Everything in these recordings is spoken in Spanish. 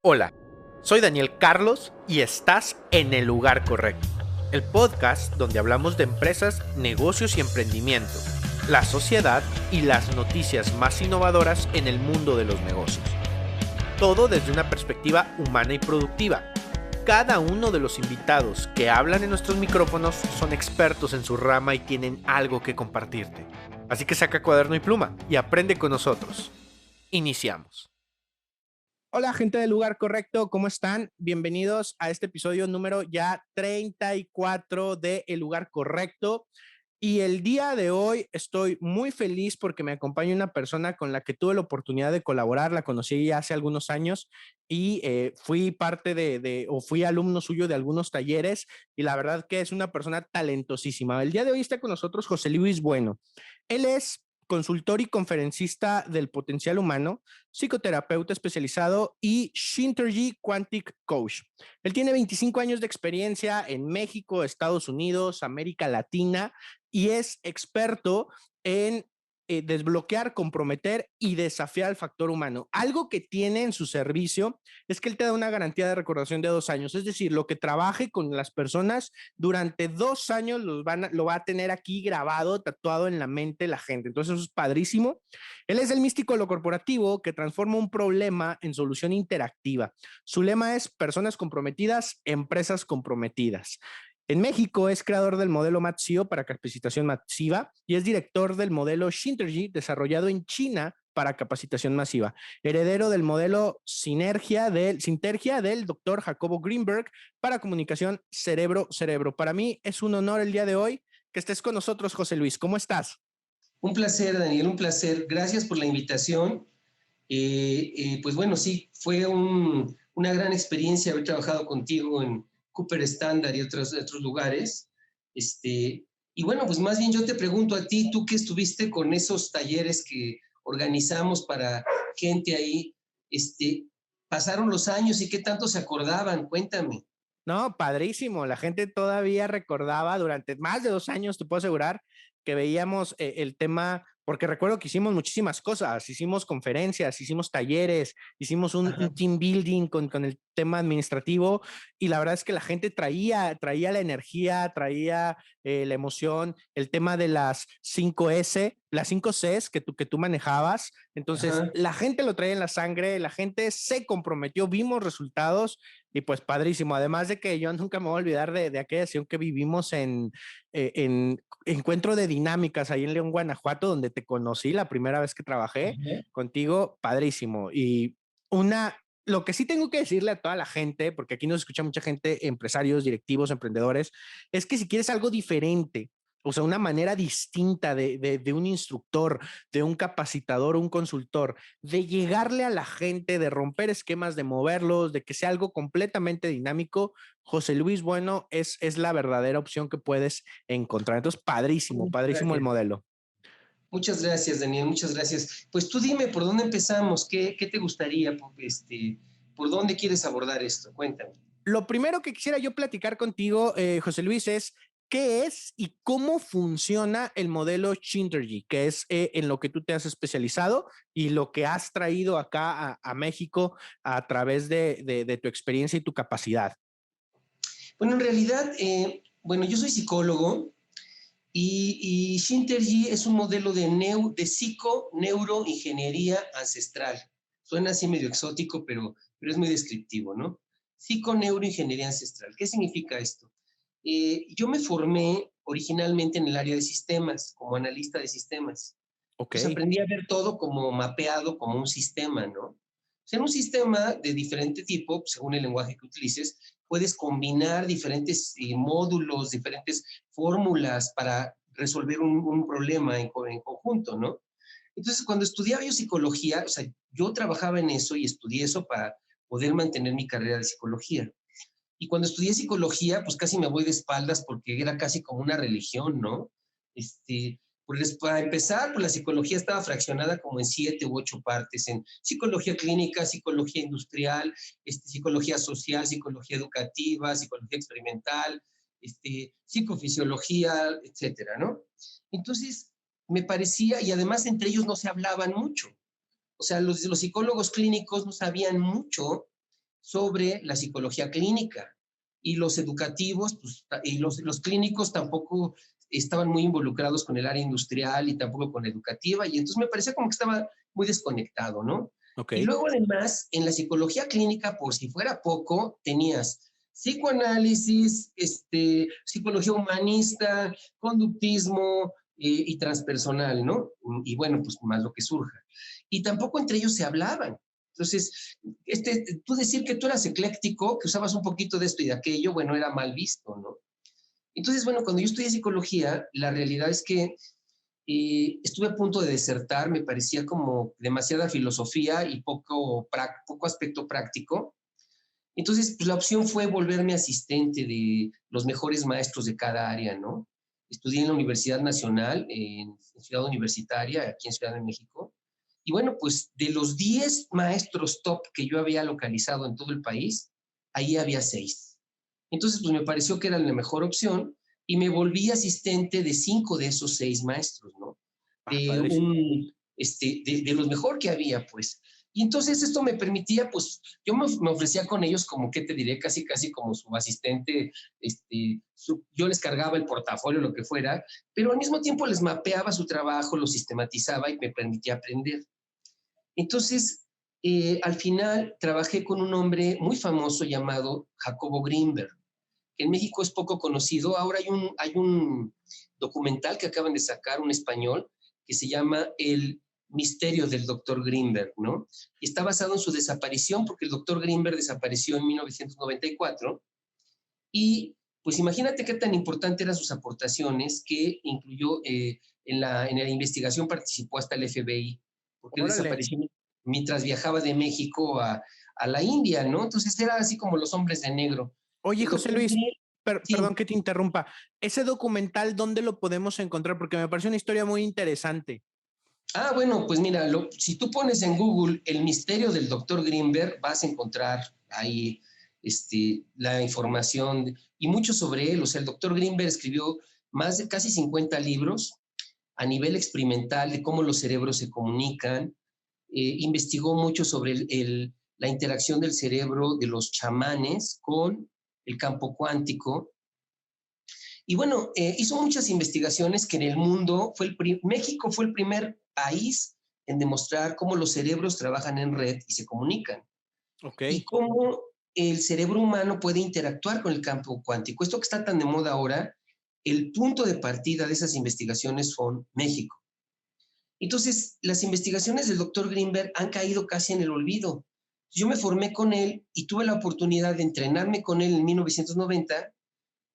Hola, soy Daniel Carlos y estás en el lugar correcto. El podcast donde hablamos de empresas, negocios y emprendimiento, la sociedad y las noticias más innovadoras en el mundo de los negocios. Todo desde una perspectiva humana y productiva. Cada uno de los invitados que hablan en nuestros micrófonos son expertos en su rama y tienen algo que compartirte. Así que saca cuaderno y pluma y aprende con nosotros. Iniciamos. Hola, gente del lugar correcto, ¿cómo están? Bienvenidos a este episodio número ya 34 de El Lugar Correcto. Y el día de hoy estoy muy feliz porque me acompaña una persona con la que tuve la oportunidad de colaborar. La conocí ya hace algunos años y fui parte o fui alumno suyo de algunos talleres, y la verdad que es una persona talentosísima. El día de hoy está con nosotros José Luis Bueno. Él es consultor y conferencista del potencial humano, psicoterapeuta especializado y Shintergy Quantic Coach. Él tiene 25 años de experiencia en México, Estados Unidos, América Latina, y es experto en desbloquear, comprometer y desafiar al factor humano. Algo que tiene en su servicio es que él te da una garantía de recordación de 2 años, es decir, lo que trabaje con las personas durante 2 años lo va a tener aquí grabado, tatuado en la mente la gente. Entonces eso es padrísimo. Él es el místico de lo corporativo que transforma un problema en solución interactiva. Su lema es personas comprometidas, empresas comprometidas. En México es creador del modelo MATSIO para capacitación masiva y es director del modelo Shintergy desarrollado en China para capacitación masiva. Heredero del modelo Sintergia del doctor Jacobo Greenberg para comunicación cerebro-cerebro. Para mí es un honor el día de hoy que estés con nosotros, José Luis. ¿Cómo estás? Un placer, Daniel, un placer. Gracias por la invitación. Pues bueno, sí, fue una gran experiencia haber trabajado contigo en Cooper Standard y otros lugares. Y bueno, pues más bien yo te pregunto a ti, tú que estuviste con esos talleres que organizamos para gente ahí, pasaron los años y qué tanto se acordaban, cuéntame. No, padrísimo. La gente todavía recordaba durante más de 2 años, te puedo asegurar, que veíamos el tema, porque recuerdo que hicimos muchísimas cosas, hicimos conferencias, hicimos talleres, hicimos un team building con el tema administrativo, y la verdad es que la gente traía la energía, traía la emoción, el tema de las 5S, las 5 Cs que tú manejabas. Entonces, Ajá. la gente lo traía en la sangre, la gente se comprometió, vimos resultados. Y pues padrísimo, además de que yo nunca me voy a olvidar de aquella sesión que vivimos en Encuentro de Dinámicas, ahí en León, Guanajuato, donde te conocí la primera vez que trabajé Ajá. contigo, padrísimo. Y lo que sí tengo que decirle a toda la gente, porque aquí nos escucha mucha gente, empresarios, directivos, emprendedores, es que si quieres algo diferente, o sea, una manera distinta de un instructor, de un capacitador, un consultor, de llegarle a la gente, de romper esquemas, de moverlos, de que sea algo completamente dinámico, José Luis Bueno es la verdadera opción que puedes encontrar. Entonces, padrísimo, padrísimo el Gracias. modelo. Muchas gracias, Daniel, muchas gracias. Pues tú dime, ¿por dónde empezamos? ¿Qué te gustaría? ¿Por dónde quieres abordar esto? Cuéntame. Lo primero que quisiera yo platicar contigo, José Luis, es qué es y cómo funciona el modelo Shintergy, que es en lo que tú te has especializado y lo que has traído acá a México a través de tu experiencia y tu capacidad. Bueno, en realidad, bueno, yo soy psicólogo y Shintergy es un modelo de psico-neuroingeniería ancestral. Suena así medio exótico, pero es muy descriptivo, ¿no? Psico-neuroingeniería ancestral. ¿Qué significa esto? Yo me formé originalmente en el área de sistemas, como analista de sistemas. Ok. Pues aprendí a ver todo como mapeado, como un sistema, ¿no? O sea, en un sistema de diferente tipo, según el lenguaje que utilices, puedes combinar diferentes módulos, diferentes fórmulas para resolver un problema en conjunto, ¿no? Entonces, cuando estudiaba yo psicología, o sea, yo trabajaba en eso y estudié eso para poder mantener mi carrera de psicología. Y cuando estudié psicología, pues casi me voy de espaldas porque era casi como una religión, ¿no? Pues para empezar, pues la psicología estaba fraccionada como en 7 u 8 partes, en psicología clínica, psicología industrial, psicología social, psicología educativa, psicología experimental, psicofisiología, etcétera, ¿no? Entonces, me parecía, y además entre ellos no se hablaban mucho. O sea, los psicólogos clínicos no sabían mucho sobre la psicología clínica. Y los educativos, pues, y los clínicos tampoco estaban muy involucrados con el área industrial y tampoco con la educativa, y entonces me parecía como que estaba muy desconectado, ¿no? Ok. Y luego además, en la psicología clínica, por si fuera poco, tenías psicoanálisis, psicología humanista, conductismo y transpersonal, ¿no? Y bueno, pues más lo que surja. Y tampoco entre ellos se hablaban. Entonces, tú decir que tú eras ecléctico, que usabas un poquito de esto y de aquello, bueno, era mal visto, ¿no? Entonces, bueno, cuando yo estudié psicología, la realidad es que estuve a punto de desertar, me parecía como demasiada filosofía y poco aspecto práctico. Entonces, pues la opción fue volverme asistente de los mejores maestros de cada área, ¿no? Estudié en la Universidad Nacional, en Ciudad Universitaria, aquí en Ciudad de México. Y bueno, pues de los 10 maestros top que yo había localizado en todo el país, ahí había 6. Entonces, pues me pareció que era la mejor opción y me volví asistente de 5 de esos 6 maestros, ¿no? Ah, De, padrísimo. de los mejor que había, pues. Y entonces esto me permitía, pues, yo me ofrecía con ellos como, ¿qué te diré? Casi, casi como su asistente, yo les cargaba el portafolio, lo que fuera, pero al mismo tiempo les mapeaba su trabajo, lo sistematizaba y me permitía aprender. Entonces, al final trabajé con un hombre muy famoso llamado Jacobo Grinberg, que en México es poco conocido. Ahora hay un documental que acaban de sacar, un español, que se llama El misterio del doctor Grinberg, ¿no? Y está basado en su desaparición, porque el doctor Grinberg desapareció en 1994 y pues imagínate qué tan importante eran sus aportaciones, que incluyó en la investigación participó hasta el FBI, porque él Órale. desapareció mientras viajaba de México a la India, ¿no? Entonces era así como los hombres de negro. Oye, El José doctor Luis, Grinberg, perdón sí. que te interrumpa. Ese documental, ¿dónde lo podemos encontrar? Porque me parece una historia muy interesante. Ah, bueno, pues mira, si tú pones en Google el misterio del doctor Greenberg, vas a encontrar ahí la información y mucho sobre él. O sea, el doctor Greenberg escribió más de casi 50 libros a nivel experimental de cómo los cerebros se comunican. Investigó mucho sobre la interacción del cerebro de los chamanes con el campo cuántico. Y bueno, hizo muchas investigaciones que en el mundo, México fue el primer país en demostrar cómo los cerebros trabajan en red y se comunican. Ok. Y cómo el cerebro humano puede interactuar con el campo cuántico. Esto que está tan de moda ahora, el punto de partida de esas investigaciones son México. Entonces, las investigaciones del doctor Greenberg han caído casi en el olvido. Yo me formé con él y tuve la oportunidad de entrenarme con él en 1990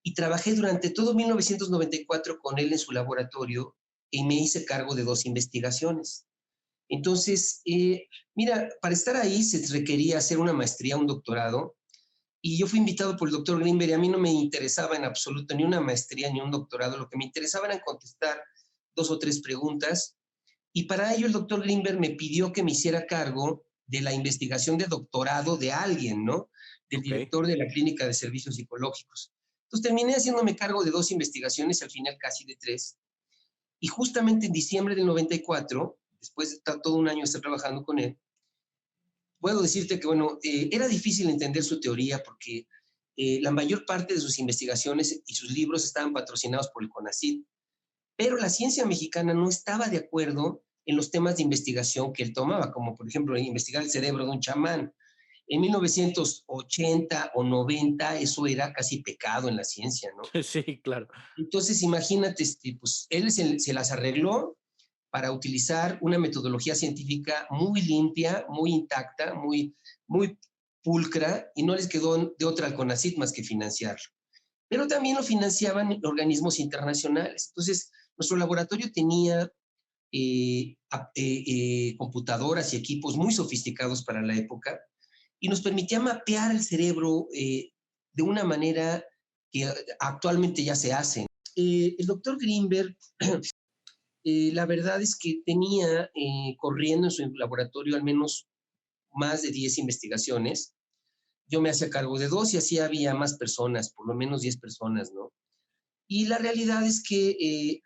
y trabajé durante todo 1994 con él en su laboratorio y me hice cargo de 2 investigaciones. Entonces, mira, para estar ahí se requería hacer una maestría, un doctorado, y yo fui invitado por el doctor Greenberg y a mí no me interesaba en absoluto ni una maestría ni un doctorado, lo que me interesaba era contestar 2 o 3 preguntas, y para ello el doctor Greenberg me pidió que me hiciera cargo de la investigación de doctorado de alguien, ¿no? Del Ok. director de la Clínica de Servicios Psicológicos. Entonces terminé haciéndome cargo de 2 investigaciones, al final casi de 3. Y justamente en diciembre del 94, después de todo un año estar trabajando con él, puedo decirte que, bueno, era difícil entender su teoría porque la mayor parte de sus investigaciones y sus libros estaban patrocinados por el CONACYT, pero la ciencia mexicana no estaba de acuerdo en los temas de investigación que él tomaba, como por ejemplo investigar el cerebro de un chamán. En 1980 o 90 eso era casi pecado en la ciencia, ¿no? Sí, claro. Entonces imagínate, pues él se las arregló para utilizar una metodología científica muy limpia, muy intacta, muy pulcra, y no les quedó de otra al CONACYT más que financiarlo. Pero también lo financiaban organismos internacionales. Entonces, nuestro laboratorio tenía computadoras y equipos muy sofisticados para la época y nos permitía mapear el cerebro de una manera que actualmente ya se hace. El doctor Greenberg, la verdad es que tenía corriendo en su laboratorio al menos más de 10 investigaciones. Yo me hacía cargo de 2 y así había más personas, por lo menos 10 personas, ¿no? Y la realidad es que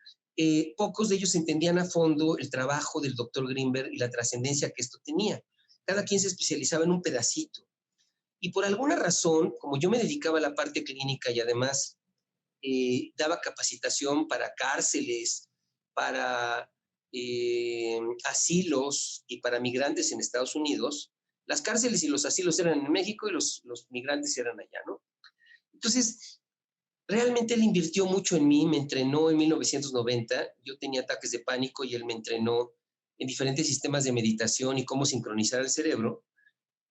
pocos de ellos entendían a fondo el trabajo del doctor Greenberg y la trascendencia que esto tenía. Cada quien se especializaba en un pedacito. Y por alguna razón, como yo me dedicaba a la parte clínica y además daba capacitación para cárceles, para asilos y para migrantes en Estados Unidos, las cárceles y los asilos eran en México y los migrantes eran allá, ¿no? Entonces, realmente él invirtió mucho en mí, me entrenó en 1990, yo tenía ataques de pánico y él me entrenó en diferentes sistemas de meditación y cómo sincronizar el cerebro.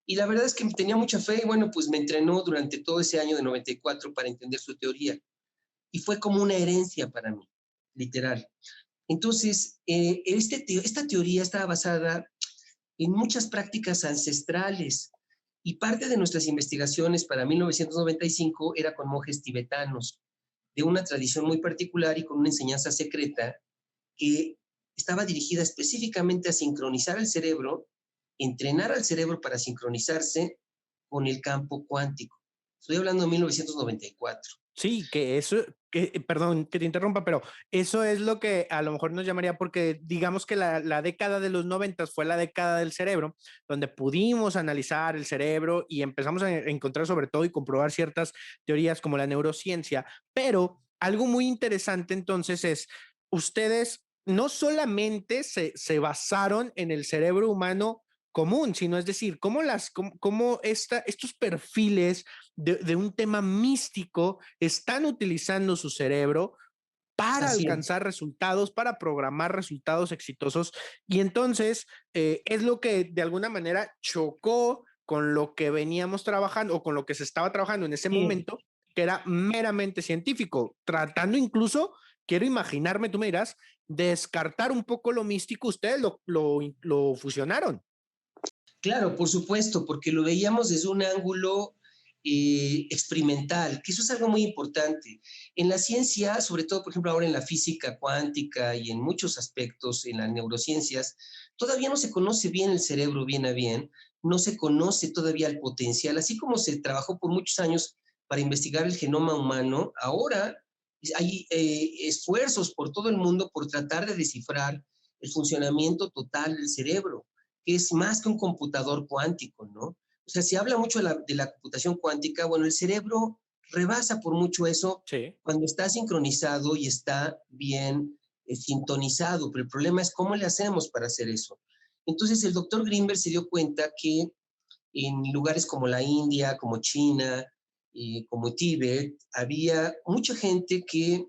Y la verdad es que tenía mucha fe y bueno, pues me entrenó durante todo ese año de 94 para entender su teoría. Y fue como una herencia para mí, literal. Entonces, esta teoría estaba basada en muchas prácticas ancestrales y parte de nuestras investigaciones para 1995 era con monjes tibetanos, de una tradición muy particular y con una enseñanza secreta que estaba dirigida específicamente a sincronizar el cerebro, entrenar al cerebro para sincronizarse con el campo cuántico. Estoy hablando de 1994. Sí, que eso, perdón que te interrumpa, pero eso es lo que a lo mejor nos llamaría, porque digamos que la década de los 90 fue la década del cerebro, donde pudimos analizar el cerebro y empezamos a encontrar sobre todo y comprobar ciertas teorías como la neurociencia, pero algo muy interesante entonces es, ustedes no solamente se basaron en el cerebro humano común, sino es decir, cómo estos perfiles de un tema místico están utilizando su cerebro para Así es. alcanzar resultados, para programar resultados exitosos. Y entonces es lo que de alguna manera chocó con lo que veníamos trabajando o con lo que se estaba trabajando en ese Sí. momento, que era meramente científico, tratando incluso, quiero imaginarme, tú me dirás, descartar un poco lo místico, ustedes lo fusionaron. Claro, por supuesto, porque lo veíamos desde un ángulo experimental, que eso es algo muy importante. En la ciencia, sobre todo, por ejemplo, ahora en la física cuántica y en muchos aspectos en las neurociencias, todavía no se conoce bien el cerebro bien a bien, no se conoce todavía el potencial, así como se trabajó por muchos años para investigar el genoma humano, ahora hay esfuerzos por todo el mundo por tratar de descifrar el funcionamiento total del cerebro, que es más que un computador cuántico, ¿no? O sea, se habla mucho de la computación cuántica, bueno, el cerebro rebasa por mucho eso Sí. cuando está sincronizado y está bien sintonizado, pero el problema es cómo le hacemos para hacer eso. Entonces el doctor Greenberg se dio cuenta que en lugares como la India, como China, como Tíbet, había mucha gente que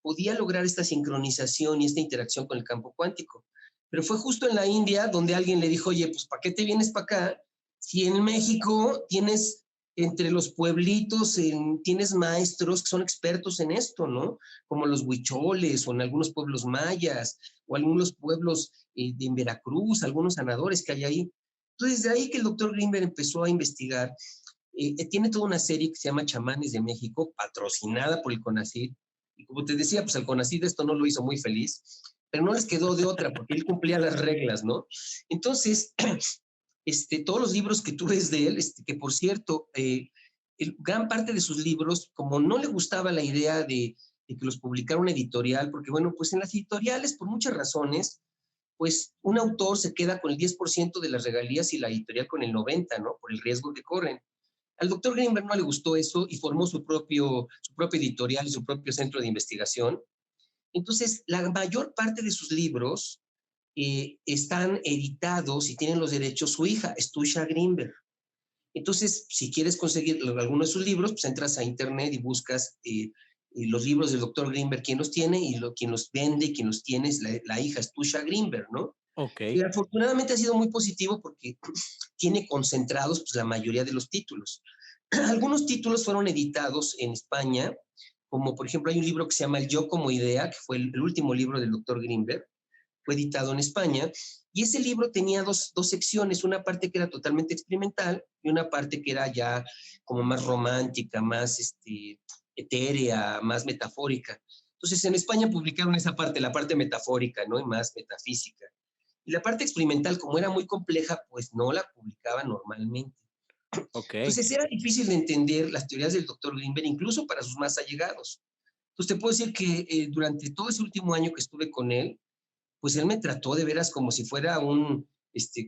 podía lograr esta sincronización y esta interacción con el campo cuántico. Pero fue justo en la India donde alguien le dijo, oye, pues ¿para qué te vienes para acá? Si en México tienes entre los pueblitos, tienes maestros que son expertos en esto, ¿no? Como los huicholes o en algunos pueblos mayas o algunos pueblos en Veracruz, algunos sanadores que hay ahí. Entonces, de ahí que el doctor Greenberg empezó a investigar. Tiene toda una serie que se llama Chamanes de México, patrocinada por el CONACYT. Y como te decía, pues el CONACYT esto no lo hizo muy feliz, pero no les quedó de otra, porque él cumplía las reglas, ¿no? Entonces, todos los libros que tú ves de él, que por cierto, gran parte de sus libros, como no le gustaba la idea de que los publicara una editorial, porque bueno, pues en las editoriales, por muchas razones, pues un autor se queda con el 10% de las regalías y la editorial con el 90%, ¿no? Por el riesgo que corren. Al doctor Greenberg no le gustó eso y formó su propio editorial y su propio centro de investigación. Entonces, la mayor parte de sus libros están editados y tienen los derechos su hija, Stusha Greenberg. Entonces, si quieres conseguir alguno de sus libros, pues entras a internet y buscas los libros del doctor Greenberg, quién los tiene y quien los vende, quien los tiene es la hija, Stusha Greenberg, ¿no? Ok. Y afortunadamente ha sido muy positivo porque tiene concentrados pues, la mayoría de los títulos. Algunos títulos fueron editados en España, como por ejemplo hay un libro que se llama El Yo como Idea, que fue el último libro del doctor Greenberg, fue editado en España, y ese libro tenía dos secciones, una parte que era totalmente experimental y una parte que era ya como más romántica, más etérea, más metafórica. Entonces en España publicaron esa parte, la parte metafórica, ¿no? Y más metafísica. Y la parte experimental, como era muy compleja, pues no la publicaba normalmente. Ok. Entonces era difícil de entender las teorías del doctor Greenberg, incluso para sus más allegados. Entonces te puedo decir que durante todo ese último año que estuve con él, pues él me trató de veras como si fuera un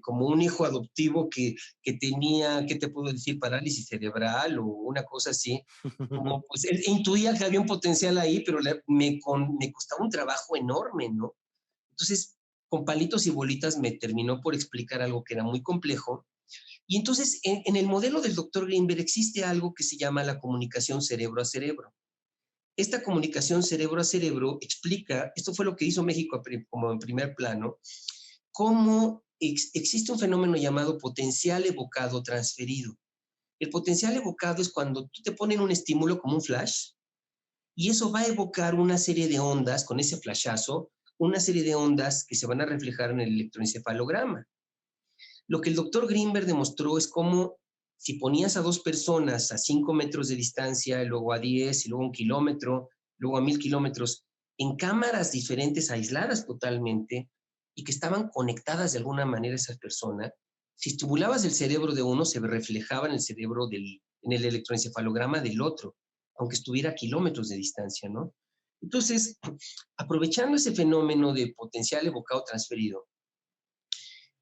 como un hijo adoptivo que tenía, ¿qué te puedo decir? Parálisis cerebral o una cosa así. Como pues él intuía que había un potencial ahí, pero me costaba un trabajo enorme, ¿no? Entonces, con palitos y bolitas me terminó por explicar algo que era muy complejo. Y entonces, en el modelo del doctor Greenberg existe algo que se llama la comunicación cerebro a cerebro. Esta comunicación cerebro a cerebro explica, esto fue lo que hizo México como en primer plano, cómo existe un fenómeno llamado potencial evocado transferido. El potencial evocado es cuando tú te ponen un estímulo como un flash y eso va a evocar una serie de ondas con ese flashazo, una serie de ondas que se van a reflejar en el electroencefalograma. Lo que el doctor Greenberg demostró es cómo si ponías a dos personas a 5 metros de distancia, luego a 10, y luego a 1 kilómetro, luego a 1000 kilómetros, en cámaras diferentes, aisladas totalmente, y que estaban conectadas de alguna manera esas personas, si estimulabas el cerebro de uno, se reflejaba en el cerebro en el electroencefalograma del otro, aunque estuviera a kilómetros de distancia, ¿no? Entonces, aprovechando ese fenómeno de potencial evocado transferido,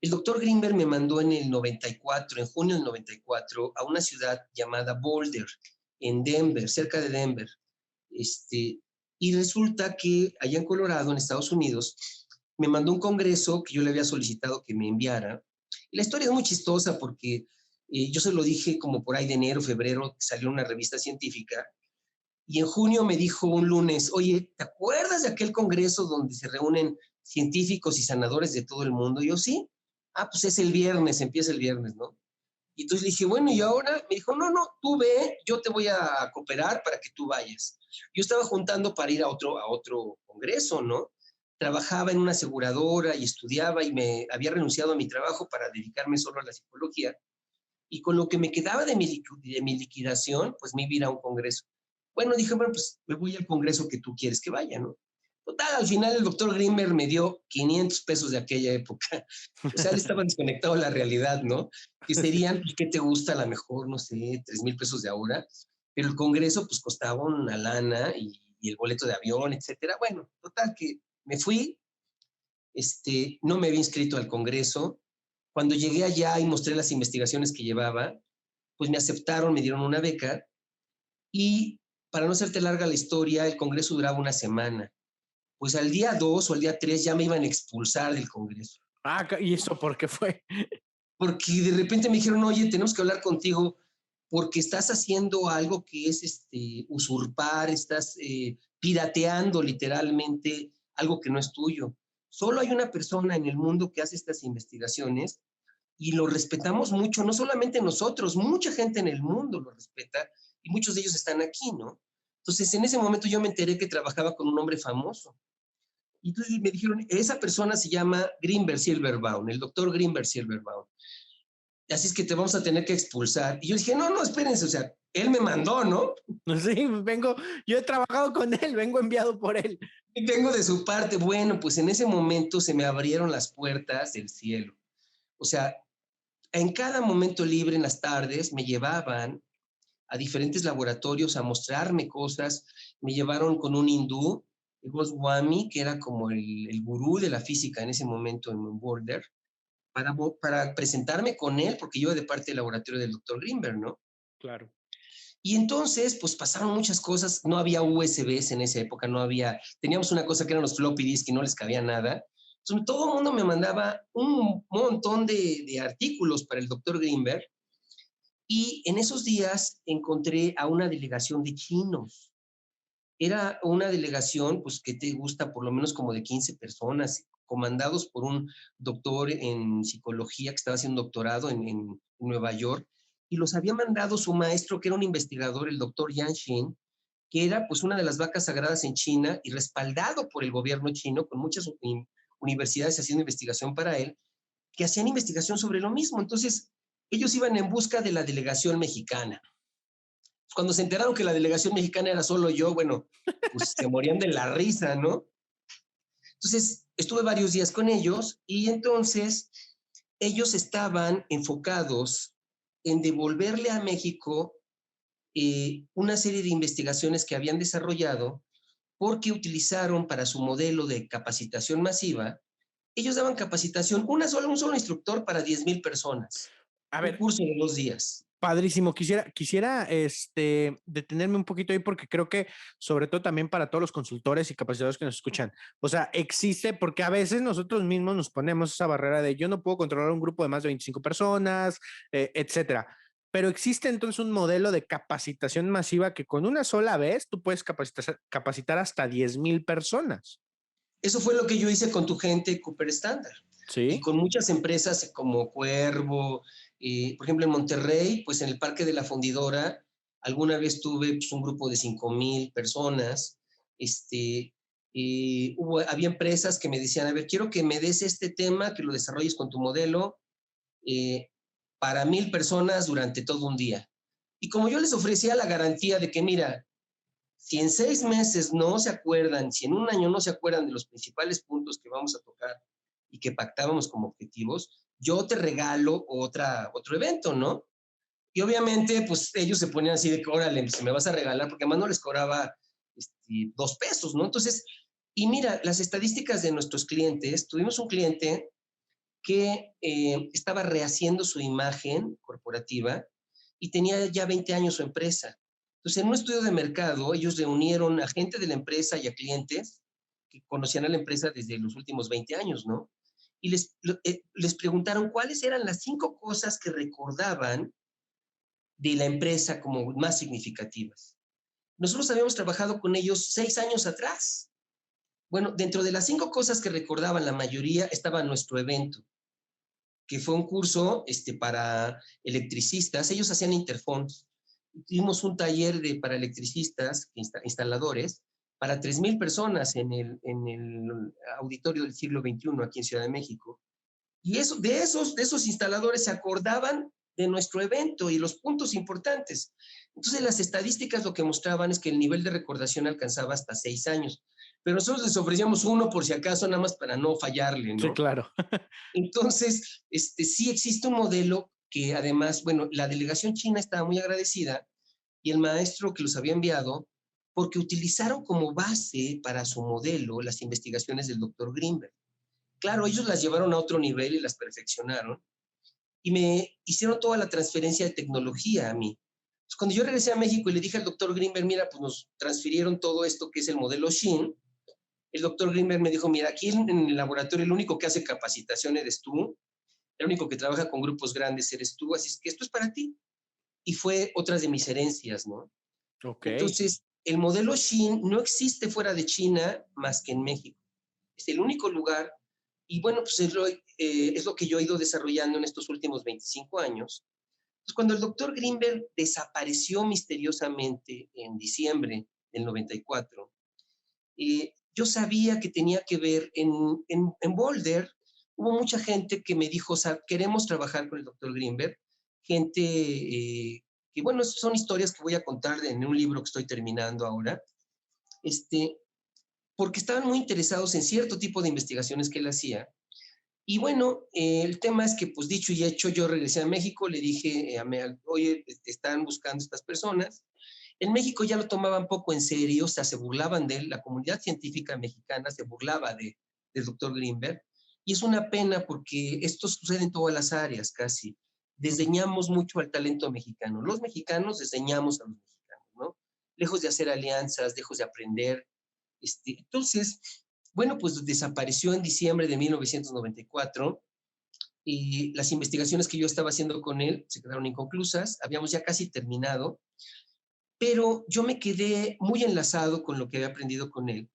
el doctor Greenberg me mandó en el 94, en junio del 94, a una ciudad llamada Boulder, en Denver, cerca de Denver. Y resulta que allá en Colorado, en Estados Unidos, me mandó un congreso que yo le había solicitado que me enviara. Y la historia es muy chistosa porque yo se lo dije como por ahí de enero, febrero, salió una revista científica. Y en junio me dijo un lunes, oye, ¿te acuerdas de aquel congreso donde se reúnen científicos y sanadores de todo el mundo? Y yo, sí. Ah, pues es el viernes, empieza el viernes, ¿no? Y entonces le dije, bueno, ¿y ahora? Me dijo, no, no, tú ve, yo te voy a cooperar para que tú vayas. Yo estaba juntando para ir a otro congreso, ¿no? Trabajaba en una aseguradora y estudiaba y me había renunciado a mi trabajo para dedicarme solo a la psicología. Y con lo que me quedaba de mi liquidación, pues me iba a ir a un congreso. Bueno, dije, bueno, pues me voy al congreso que tú quieres que vaya, ¿no? Total, al final el doctor Grimmer me dio 500 pesos de aquella época. O sea, él estaba desconectado de la realidad, ¿no? Que serían, pues, ¿qué te gusta? A lo mejor, no sé, 3,000 pesos de ahora. Pero el congreso, pues, costaba una lana y el boleto de avión, etcétera. Bueno, total, que me fui, no me había inscrito al congreso. Cuando llegué allá y mostré las investigaciones que llevaba, pues me aceptaron, me dieron una beca y para no hacerte larga la historia, el congreso duraba una semana. Pues al día 2 o al día 3 ya me iban a expulsar del congreso. Ah, ¿y eso por qué fue? Porque de repente me dijeron, oye, tenemos que hablar contigo porque estás haciendo algo que es usurpar, estás pirateando literalmente algo que no es tuyo. Solo hay una persona en el mundo que hace estas investigaciones y lo respetamos mucho, no solamente nosotros, mucha gente en el mundo lo respeta y muchos de ellos están aquí, ¿no? Entonces, en ese momento yo me enteré que trabajaba con un hombre famoso. Y entonces me dijeron, esa persona se llama Greenberg Silverbaum, el doctor Greenberg Silverbaum. Así es que te vamos a tener que expulsar. Y yo dije, no, no, espérense, o sea, él me mandó, ¿no? Sí, vengo, yo he trabajado con él, vengo enviado por él. Y vengo de su parte. Bueno, pues en ese momento se me abrieron las puertas del cielo. O sea, en cada momento libre en las tardes me llevaban a diferentes laboratorios a mostrarme cosas. Me llevaron con un hindú, el Goswami, que era como el gurú de la física en ese momento en Boulder, para presentarme con él, porque yo de parte del laboratorio del doctor Greenberg, ¿no? Claro. Y entonces, pues pasaron muchas cosas. No había USBs en esa época, no había. Teníamos una cosa que eran los floppy disk y no les cabía nada. Entonces, todo el mundo me mandaba un montón de artículos para el doctor Greenberg. Y en esos días encontré a una delegación de chinos. Era una delegación, pues, que te gusta, por lo menos como de 15 personas, comandados por un doctor en psicología que estaba haciendo un doctorado en Nueva York, y los había mandado su maestro, que era un investigador, el doctor Yan Xin, que era pues una de las vacas sagradas en China y respaldado por el gobierno chino, con muchas universidades haciendo investigación para él, que hacían investigación sobre lo mismo. Entonces, ellos iban en busca de la delegación mexicana. Cuando se enteraron que la delegación mexicana era solo yo, bueno, pues se morían de la risa, ¿no? Entonces, estuve varios días con ellos y entonces ellos estaban enfocados en devolverle a México una serie de investigaciones que habían desarrollado porque utilizaron para su modelo de capacitación masiva ellos daban capacitación, un solo instructor para 10,000 personas, A un ver, curso de 2 días. padrísimo. Quisiera detenerme un poquito ahí porque creo que, sobre todo también para todos los consultores y capacitadores que nos escuchan, o sea, existe porque a veces nosotros mismos nos ponemos esa barrera de yo no puedo controlar un grupo de más de 25 personas, etcétera. Pero existe entonces un modelo de capacitación masiva que con una sola vez tú puedes capacitar hasta 10,000 personas. Eso fue lo que yo hice con tu gente Cooper Standard y Sí. con muchas empresas como Cuervo, por ejemplo en Monterrey, pues en el Parque de la Fundidora, alguna vez tuve pues, un grupo de 5,000 personas, había empresas que me decían, a ver, quiero que me des este tema, que lo desarrolles con tu modelo eh, para 1,000 personas durante todo un día. Y como yo les ofrecía la garantía de que, mira, si en 6 meses no se acuerdan, si en un año no se acuerdan de los principales puntos que vamos a tocar y que pactábamos como objetivos, yo te regalo otro evento, ¿no? Y obviamente, pues ellos se ponían así de que, órale, se me vas a regalar, porque además no les cobraba 2 pesos, ¿no? Entonces, y mira, las estadísticas de nuestros clientes, tuvimos un cliente que estaba rehaciendo su imagen corporativa y tenía ya 20 años su empresa. Entonces, en un estudio de mercado, ellos reunieron a gente de la empresa y a clientes que conocían a la empresa desde los últimos 20 años, ¿no? Y les preguntaron cuáles eran las 5 cosas que recordaban de la empresa como más significativas. Nosotros habíamos trabajado con ellos 6 años atrás. Bueno, dentro de las 5 cosas que recordaban, la mayoría estaba nuestro evento, que fue un curso para electricistas. Ellos hacían interfones. Tuvimos un taller para electricistas, instaladores, para 3,000 personas en el auditorio del siglo XXI aquí en Ciudad de México. Y de esos instaladores se acordaban de nuestro evento y los puntos importantes. Entonces, las estadísticas lo que mostraban es que el nivel de recordación alcanzaba hasta 6 años. Pero nosotros les ofrecíamos uno por si acaso, nada más para no fallarle, Sí, ¿no? claro. Entonces, sí existe un modelo que además, bueno, la delegación china estaba muy agradecida y el maestro que los había enviado, porque utilizaron como base para su modelo las investigaciones del doctor Greenberg. Claro, ellos las llevaron a otro nivel y las perfeccionaron y me hicieron toda la transferencia de tecnología a mí. Entonces, cuando yo regresé a México y le dije al doctor Greenberg, mira, pues nos transfirieron todo esto que es el modelo Shin, el doctor Greenberg me dijo, mira, aquí en el laboratorio el único que hace capacitación eres tú, el único que trabaja con grupos grandes eres tú, así es que esto es para ti. Y fue otras de mis herencias, ¿no? Ok. Entonces, el modelo Shin no existe fuera de China más que en México. Es el único lugar, y bueno, pues es lo que yo he ido desarrollando en estos últimos 25 años. Pues cuando el doctor Greenberg desapareció misteriosamente en diciembre del 94, yo sabía que tenía que ver en Boulder. Hubo mucha gente que me dijo, o sea, queremos trabajar con el doctor Greenberg, gente que, bueno, son historias que voy a contar en un libro que estoy terminando ahora, este, porque estaban muy interesados en cierto tipo de investigaciones que él hacía. Y bueno, el tema es que, pues dicho y hecho, yo regresé a México, le dije, oye, están buscando estas personas. En México ya lo tomaban poco en serio, o sea, se burlaban de él, la comunidad científica mexicana se burlaba del doctor Greenberg, y es una pena porque esto sucede en todas las áreas casi. Desdeñamos mucho al talento mexicano. Los mexicanos desdeñamos a los mexicanos, ¿no? Lejos de hacer alianzas, lejos de aprender. Entonces, bueno, pues desapareció en diciembre de 1994 y las investigaciones que yo estaba haciendo con él se quedaron inconclusas, habíamos ya casi terminado, pero yo me quedé muy enlazado con lo que había aprendido con él.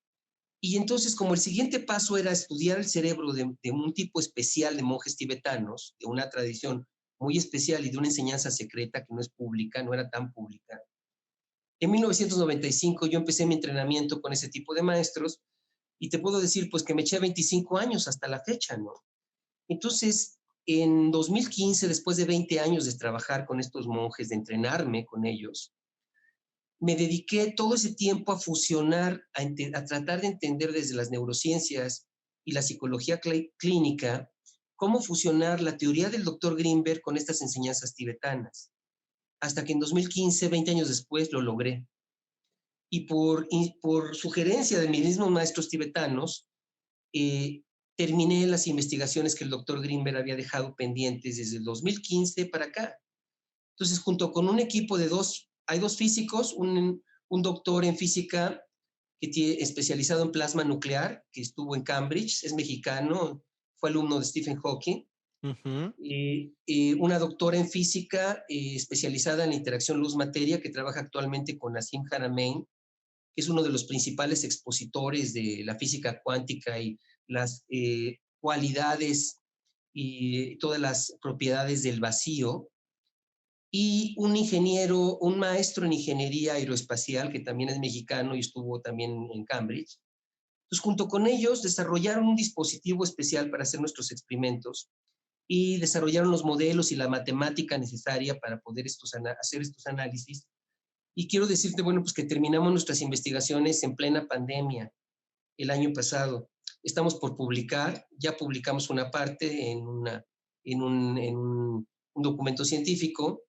Y entonces, como el siguiente paso era estudiar el cerebro de un tipo especial de monjes tibetanos, de una tradición muy especial y de una enseñanza secreta que no es pública, no era tan pública, en 1995 yo empecé mi entrenamiento con ese tipo de maestros y te puedo decir pues que me eché 25 años hasta la fecha, ¿no? Entonces, en 2015, después de 20 años de trabajar con estos monjes, de entrenarme con ellos, me dediqué todo ese tiempo a fusionar, a tratar de entender desde las neurociencias y la psicología clínica cómo fusionar la teoría del doctor Greenberg con estas enseñanzas tibetanas. Hasta que en 2015, 20 años después, lo logré. Y por sugerencia de mis mismos maestros tibetanos, terminé las investigaciones que el doctor Greenberg había dejado pendientes desde el 2015 para acá. Entonces, junto con un equipo de hay dos físicos, un doctor en física que tiene, especializado en plasma nuclear, que estuvo en Cambridge, es mexicano, fue alumno de Stephen Hawking, Ujú. una doctora en física especializada en la interacción luz-materia, que trabaja actualmente con Nassim Haramein, que es uno de los principales expositores de la física cuántica y las cualidades y todas las propiedades del vacío, y un ingeniero, un maestro en ingeniería aeroespacial, que también es mexicano y estuvo también en Cambridge. Entonces, junto con ellos, desarrollaron un dispositivo especial para hacer nuestros experimentos y desarrollaron los modelos y la matemática necesaria para poder hacer estos análisis. Y quiero decirte, bueno, pues que terminamos nuestras investigaciones en plena pandemia el año pasado. Estamos por publicar, ya publicamos una parte en un documento científico.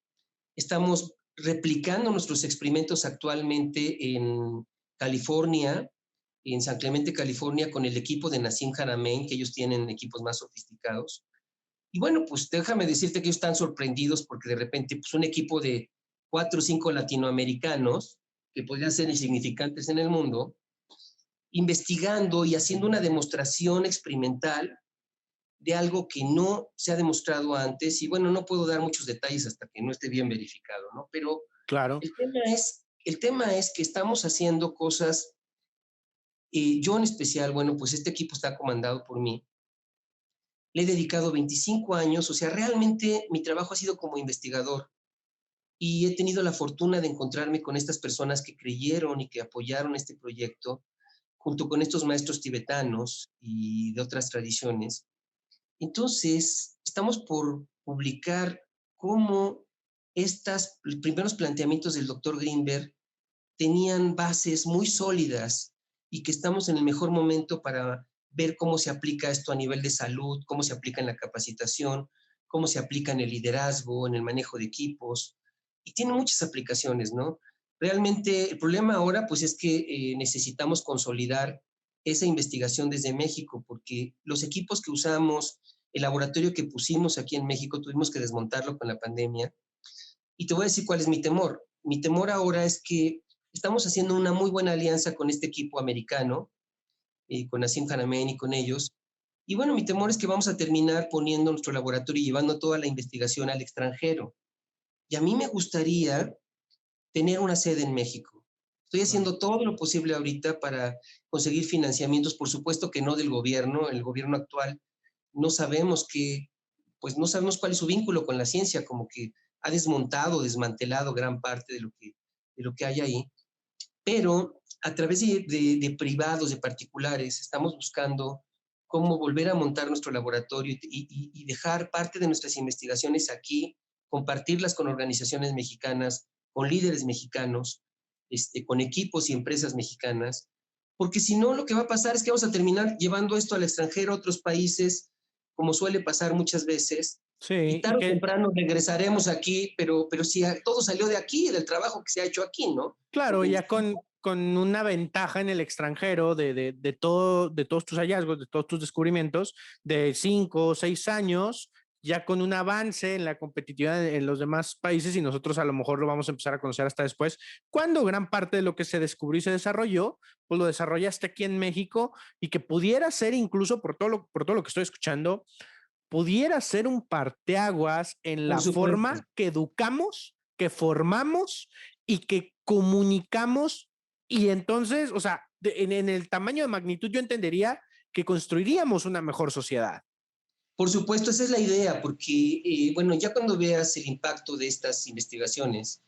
Estamos replicando nuestros experimentos actualmente en California, en San Clemente, California, con el equipo de Nassim Haramein, que ellos tienen equipos más sofisticados. Y bueno, pues déjame decirte que ellos están sorprendidos porque de repente pues un equipo de 4 o 5 latinoamericanos, que podrían ser insignificantes en el mundo, investigando y haciendo una demostración experimental de algo que no se ha demostrado antes. Y bueno, no puedo dar muchos detalles hasta que no esté bien verificado, ¿no? Pero Claro. el tema es que estamos haciendo cosas, yo en especial, bueno, pues este equipo está comandado por mí. Le he dedicado 25 años, o sea, realmente mi trabajo ha sido como investigador y he tenido la fortuna de encontrarme con estas personas que creyeron y que apoyaron este proyecto, junto con estos maestros tibetanos y de otras tradiciones. Entonces, estamos por publicar cómo estos primeros planteamientos del doctor Greenberg tenían bases muy sólidas y que estamos en el mejor momento para ver cómo se aplica esto a nivel de salud, cómo se aplica en la capacitación, cómo se aplica en el liderazgo, en el manejo de equipos, y tiene muchas aplicaciones, ¿no? Realmente el problema ahora pues es que necesitamos consolidar esa investigación desde México, porque los equipos que usamos, el laboratorio que pusimos aquí en México, tuvimos que desmontarlo con la pandemia. Y te voy a decir cuál es mi temor. Mi temor ahora es que estamos haciendo una muy buena alianza con este equipo americano, con Nassim Haramein y con ellos. Y bueno, mi temor es que vamos a terminar poniendo nuestro laboratorio y llevando toda la investigación al extranjero. Y a mí me gustaría tener una sede en México. Estoy Claro. haciendo todo lo posible ahorita para conseguir financiamientos, por supuesto que no del gobierno, el gobierno actual no sabemos que, pues no sabemos cuál es su vínculo con la ciencia, como que ha desmontado, desmantelado gran parte de lo que hay ahí, pero a través de privados, de particulares, estamos buscando cómo volver a montar nuestro laboratorio y dejar parte de nuestras investigaciones aquí, compartirlas con organizaciones mexicanas, con líderes mexicanos, con equipos y empresas mexicanas, porque si no, lo que va a pasar es que vamos a terminar llevando esto al extranjero, a otros países, como suele pasar muchas veces, y Sí, y tarde o que, temprano regresaremos aquí, pero si todo salió de aquí, del trabajo que se ha hecho aquí, ¿no? claro, Porque ya con una ventaja en el extranjero de todos tus hallazgos, de todos tus descubrimientos, de 5 o 6 años, ya con un avance en la competitividad en los demás países y nosotros a lo mejor lo vamos a empezar a conocer hasta después, cuando gran parte de lo que se descubrió y se desarrolló, pues lo desarrollaste aquí en México y que pudiera ser incluso por todo lo que estoy escuchando, pudiera ser un parteaguas en por la supuesto. forma que educamos, que formamos y que comunicamos. Y entonces, o sea, en el tamaño de magnitud, yo entendería que construiríamos una mejor sociedad. Por supuesto, esa es la idea, porque, bueno, ya cuando veas el impacto de estas investigaciones,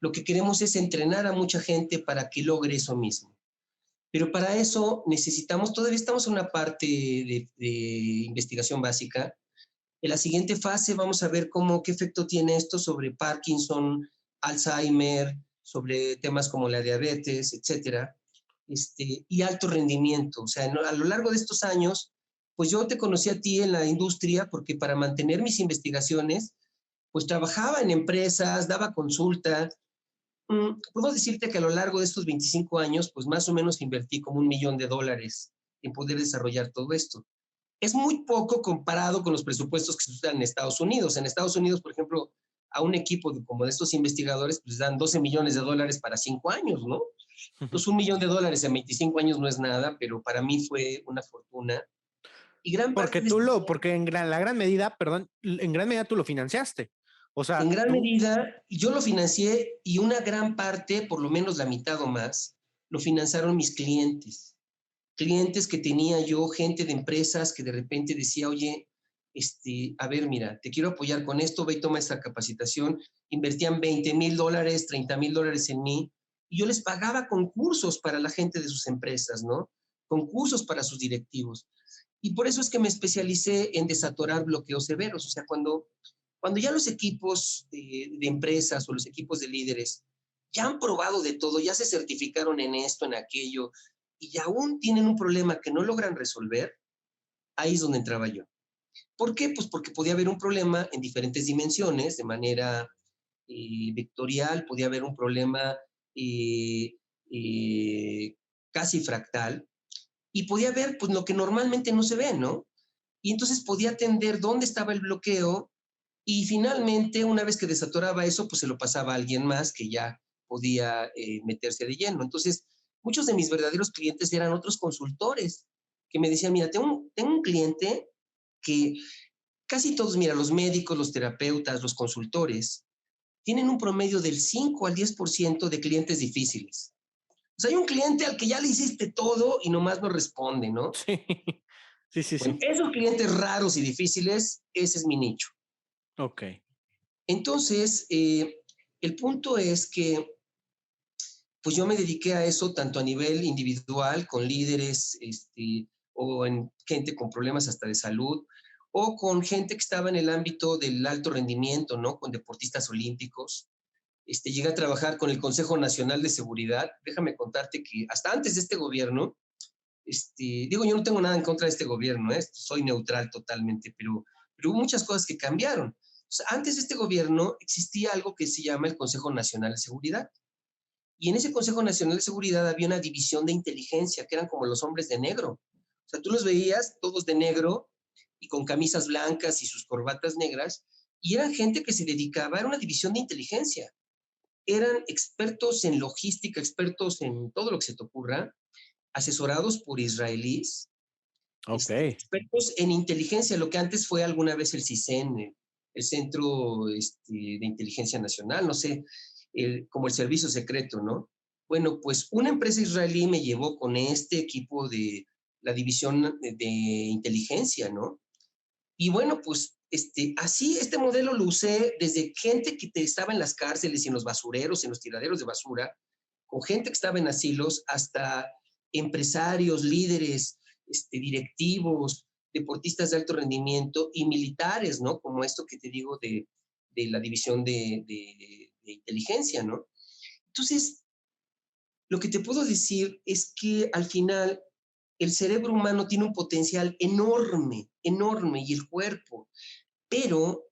lo que queremos es entrenar a mucha gente para que logre eso mismo. Pero para eso necesitamos, todavía estamos en una parte de investigación básica. En la siguiente fase vamos a ver qué efecto tiene esto sobre Parkinson, Alzheimer, sobre temas como la diabetes, etcétera, y alto rendimiento. O sea, a lo largo de estos años, pues yo te conocí a ti en la industria porque para mantener mis investigaciones, pues trabajaba en empresas, daba consulta. Puedo decirte que a lo largo de estos 25 años, pues más o menos invertí como $1 millón en poder desarrollar todo esto. es muy poco comparado con los presupuestos que se usan en Estados Unidos. En Estados Unidos, por ejemplo, a un equipo como de estos investigadores, pues dan $12 millones para 5 años, ¿no? Entonces, $1 millón en 25 años no es nada, pero para mí fue una fortuna. Y gran parte Porque de este, porque la gran medida, perdón, en gran medida tú lo financiaste. O en sea, gran tú, medida, yo lo financié y una gran parte, por lo menos la mitad o más, lo financiaron mis clientes. Clientes que tenía yo, gente de empresas que de repente decía, oye, a ver, mira, te quiero apoyar con esto, ve y toma esta capacitación. Invertían $20,000, $30,000 en mí y yo les pagaba concursos para la gente de sus empresas, ¿no? Concursos para sus directivos. Y por eso es que me especialicé en desatorar bloqueos severos. O sea, cuando ya los equipos de empresas o los equipos de líderes ya han probado de todo, ya se certificaron en esto, en aquello, y aún tienen un problema que no logran resolver, ahí es donde entraba yo. ¿Por qué? Pues porque podía haber un problema en diferentes dimensiones, de manera vectorial, podía haber un problema eh, eh, casi fractal, y podía haber pues lo que normalmente no se ve, ¿no? Y entonces podía atender dónde estaba el bloqueo y finalmente, una vez que desatoraba eso, pues se lo pasaba a alguien más que ya podía meterse de lleno. Entonces, muchos de mis verdaderos clientes eran otros consultores que me decían, mira, tengo un cliente que casi todos, mira, los médicos, los terapeutas, los consultores, tienen un promedio del 5 al 10% de clientes difíciles. O sea, hay un cliente al que ya le hiciste todo y nomás no responde, ¿no? sí, sí, sí, Bueno, sí. esos clientes raros y difíciles, ese es mi nicho. Ok. Entonces, el punto es que pues yo me dediqué a eso tanto a nivel individual, con líderes, o en gente con problemas hasta de salud, o con gente que estaba en el ámbito del alto rendimiento, ¿no? Con deportistas olímpicos. Llegué a trabajar con el Consejo Nacional de Seguridad. Déjame contarte que hasta antes de este gobierno, digo, yo no tengo nada en contra de este gobierno, soy neutral totalmente, pero hubo muchas cosas que cambiaron. O sea, antes de este gobierno existía algo que se llama el Consejo Nacional de Seguridad. Y en ese Consejo Nacional de Seguridad había una división de inteligencia, que eran como los hombres de negro. O sea, tú los veías todos de negro y con camisas blancas y sus corbatas negras, y eran gente que se dedicaba, era una división de inteligencia. Eran expertos en logística, expertos en todo lo que se te ocurra, asesorados por israelíes, Ok. expertos en inteligencia, lo que antes fue alguna vez el CISEN, el Centro de Inteligencia Nacional, no sé, como el servicio secreto, ¿no? Bueno, pues una empresa israelí me llevó con este equipo de la división de inteligencia, ¿no? Y bueno, pues así este modelo lo usé desde gente que estaba en las cárceles y en los basureros, en los tiraderos de basura, con gente que estaba en asilos, hasta empresarios, líderes, directivos, deportistas de alto rendimiento y militares, ¿no? Como esto que te digo de la división de inteligencia, ¿no? Entonces, lo que te puedo decir es que al final el cerebro humano tiene un potencial enorme, enorme, y el cuerpo, pero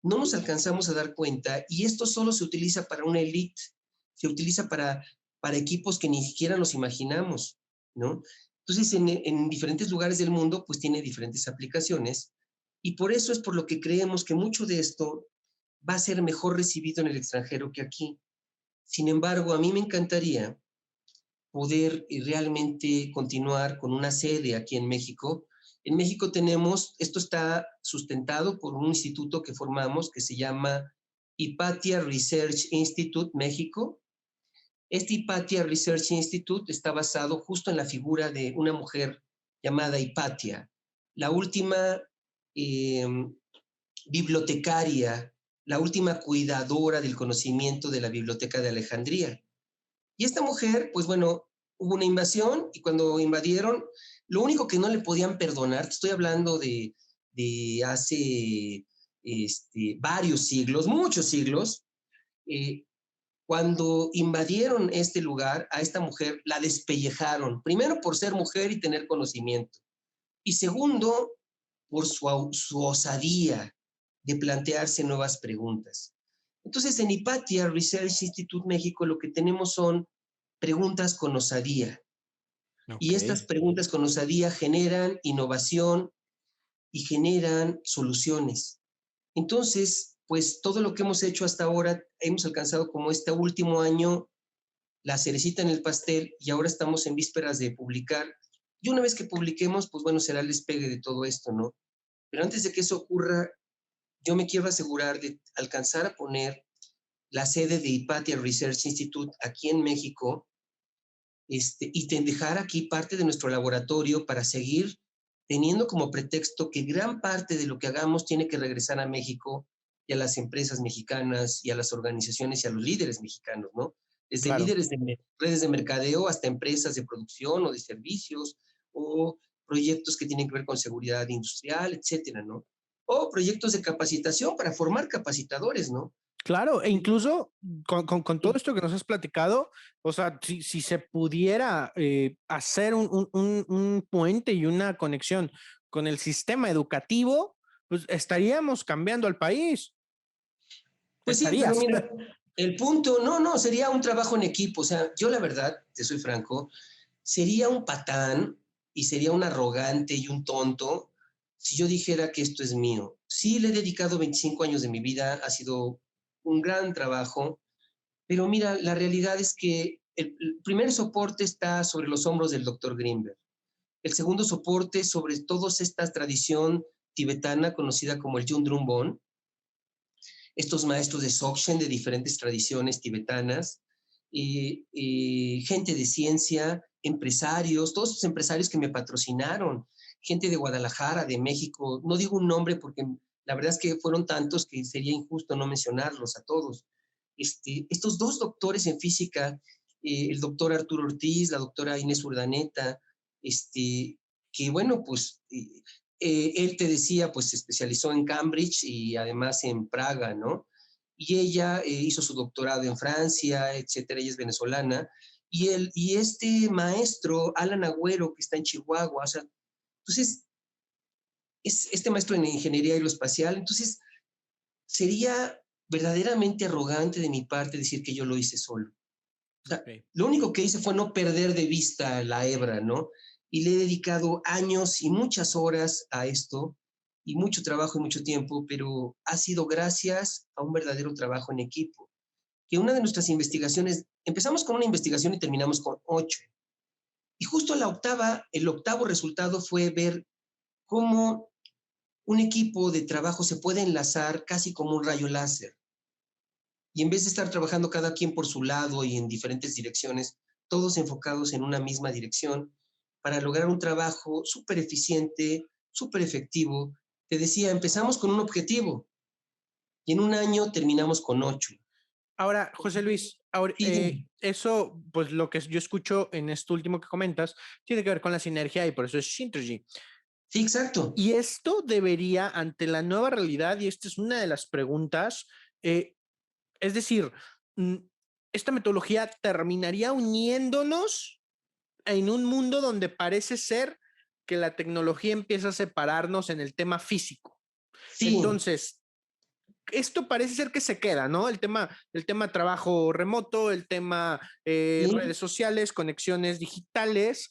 no nos alcanzamos a dar cuenta y esto solo se utiliza para una élite, se utiliza para equipos que ni siquiera nos imaginamos, ¿no? Entonces, en diferentes lugares del mundo, pues tiene diferentes aplicaciones y por eso es por lo que creemos que mucho de esto va a ser mejor recibido en el extranjero que aquí. Sin embargo, a mí me encantaría poder realmente continuar con una sede aquí en México. En México tenemos, esto está sustentado por un instituto que formamos que se llama Hipatia Research Institute México. Este Hipatia Research Institute está basado justo en la figura de una mujer llamada Hipatia, la última eh, bibliotecaria, la última cuidadora del conocimiento de la Biblioteca de Alejandría. Y esta mujer, pues bueno, hubo una invasión y cuando invadieron, lo único que no le podían perdonar, te estoy hablando de hace varios siglos, muchos siglos, eh, cuando invadieron este lugar, a esta mujer la despellejaron, primero por ser mujer y tener conocimiento, y segundo, por su osadía de plantearse nuevas preguntas. Entonces, en Hipatia Research Institute México lo que tenemos son preguntas con osadía. Ok. Y estas preguntas con osadía generan innovación, y generan soluciones. Entonces, pues todo lo que hemos hecho hasta ahora, hemos alcanzado como este último año la cerecita en el pastel y ahora estamos en vísperas de publicar. Y una vez que publiquemos, pues bueno, será el despegue de todo esto, ¿no? Pero antes de que eso ocurra, yo me quiero asegurar de alcanzar a poner la sede de Hypatia Research Institute aquí en México, y dejar aquí parte de nuestro laboratorio para seguir teniendo como pretexto que gran parte de lo que hagamos tiene que regresar a México y a las empresas mexicanas y a las organizaciones y a los líderes mexicanos, ¿no? Desde Claro. líderes de redes de mercadeo hasta empresas de producción o de servicios o proyectos que tienen que ver con seguridad industrial, etcétera, ¿no? O proyectos de capacitación para formar capacitadores, ¿no? Claro, e incluso con todo esto que nos has platicado, o sea, si se pudiera hacer un puente y una conexión con el sistema educativo, pues estaríamos cambiando al país. Pues sí, pero Estarías. mira, el punto, no, sería un trabajo en equipo. O sea, yo la verdad, te soy franco, sería un patán y sería un arrogante y un tonto si yo dijera que esto es mío. Sí, le he dedicado 25 años de mi vida, ha sido un gran trabajo, pero mira, la realidad es que el primer soporte está sobre los hombros del doctor Greenberg. El segundo soporte sobre toda esta tradición tibetana conocida como el Yundrum Bon, estos maestros de Dzogchen de diferentes tradiciones tibetanas, gente de ciencia, empresarios, todos estos empresarios que me patrocinaron, gente de Guadalajara, de México, no digo un nombre porque la verdad es que fueron tantos que sería injusto no mencionarlos a todos. Estos dos doctores en física, el doctor Arturo Ortiz, la doctora Inés Urdaneta, que bueno, pues él te decía, pues se especializó en Cambridge y además en Praga, ¿no? Y ella hizo su doctorado en Francia, etcétera, ella es venezolana. Y este maestro, Alan Agüero, que está en Chihuahua, o sea, entonces, es este maestro en ingeniería aeroespacial, entonces, sería verdaderamente arrogante de mi parte decir que yo lo hice solo. O sea, Okay. lo único que hice fue no perder de vista la hebra, ¿no? Y le he dedicado años y muchas horas a esto, y mucho trabajo y mucho tiempo, pero ha sido gracias a un verdadero trabajo en equipo. Que una de nuestras investigaciones, empezamos con una investigación y terminamos con 8. Y justo el octavo resultado fue ver cómo un equipo de trabajo se puede enlazar casi como un rayo láser. Y en vez de estar trabajando cada quien por su lado y en diferentes direcciones, todos enfocados en una misma dirección para lograr un trabajo súper eficiente, súper efectivo. Te decía, empezamos con un objetivo y en un año terminamos con 8. Ahora, José Luis, ahora, Sí, eso, pues lo que yo escucho en esto último que comentas, tiene que ver con la sinergia y por eso es Synergy. sí, exacto. Y esto debería, ante la nueva realidad, y esta es una de las preguntas, eh, es decir, mm, esta metodología terminaría uniéndonos en un mundo donde parece ser que la tecnología empieza a separarnos en el tema físico. Sí, Entonces, esto parece ser que se queda, ¿no? El tema trabajo remoto, el tema redes sí, sociales, conexiones digitales,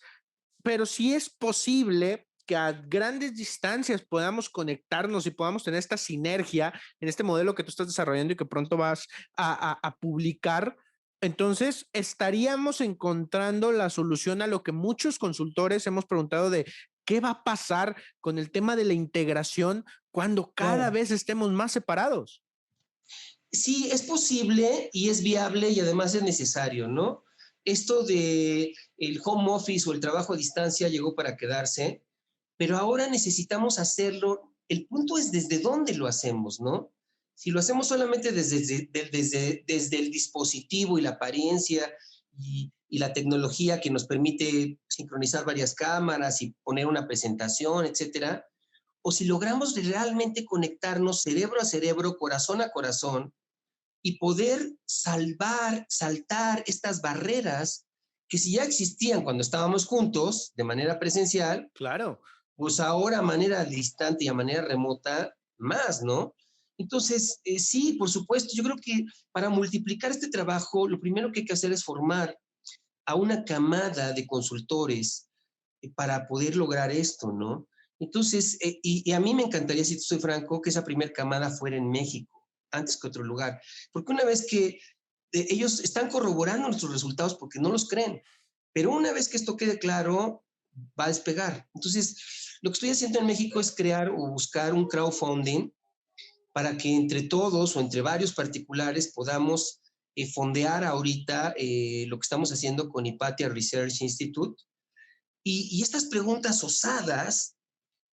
pero sí es posible que a grandes distancias podamos conectarnos y podamos tener esta sinergia en este modelo que tú estás desarrollando y que pronto vas a publicar. Entonces, estaríamos encontrando la solución a lo que muchos consultores hemos preguntado de qué va a pasar con el tema de la integración cuando cada claro. vez estemos más separados. Sí, es posible y es viable y además es necesario, ¿no? Esto de el home office o el trabajo a distancia llegó para quedarse, pero ahora necesitamos hacerlo. El punto es desde dónde lo hacemos, ¿no? Si lo hacemos solamente desde el dispositivo y la apariencia y la tecnología que nos permite sincronizar varias cámaras y poner una presentación, etcétera, o si logramos realmente conectarnos cerebro a cerebro, corazón a corazón, y poder saltar estas barreras que si ya existían cuando estábamos juntos de manera presencial, Claro. pues ahora a manera distante y a manera remota, más, ¿no? Entonces, sí, por supuesto, yo creo que para multiplicar este trabajo, lo primero que hay que hacer es formar a una camada de consultores para poder lograr esto, ¿no? Entonces, y a mí me encantaría, si soy franco, que esa primera camada fuera en México, antes que otro lugar. Porque una vez que ellos están corroborando nuestros resultados porque no los creen, pero una vez que esto quede claro, va a despegar. Entonces, lo que estoy haciendo en México es crear o buscar un crowdfunding para que entre todos o entre varios particulares podamos fondear ahorita lo que estamos haciendo con Hipatia Research Institute. Y estas preguntas osadas,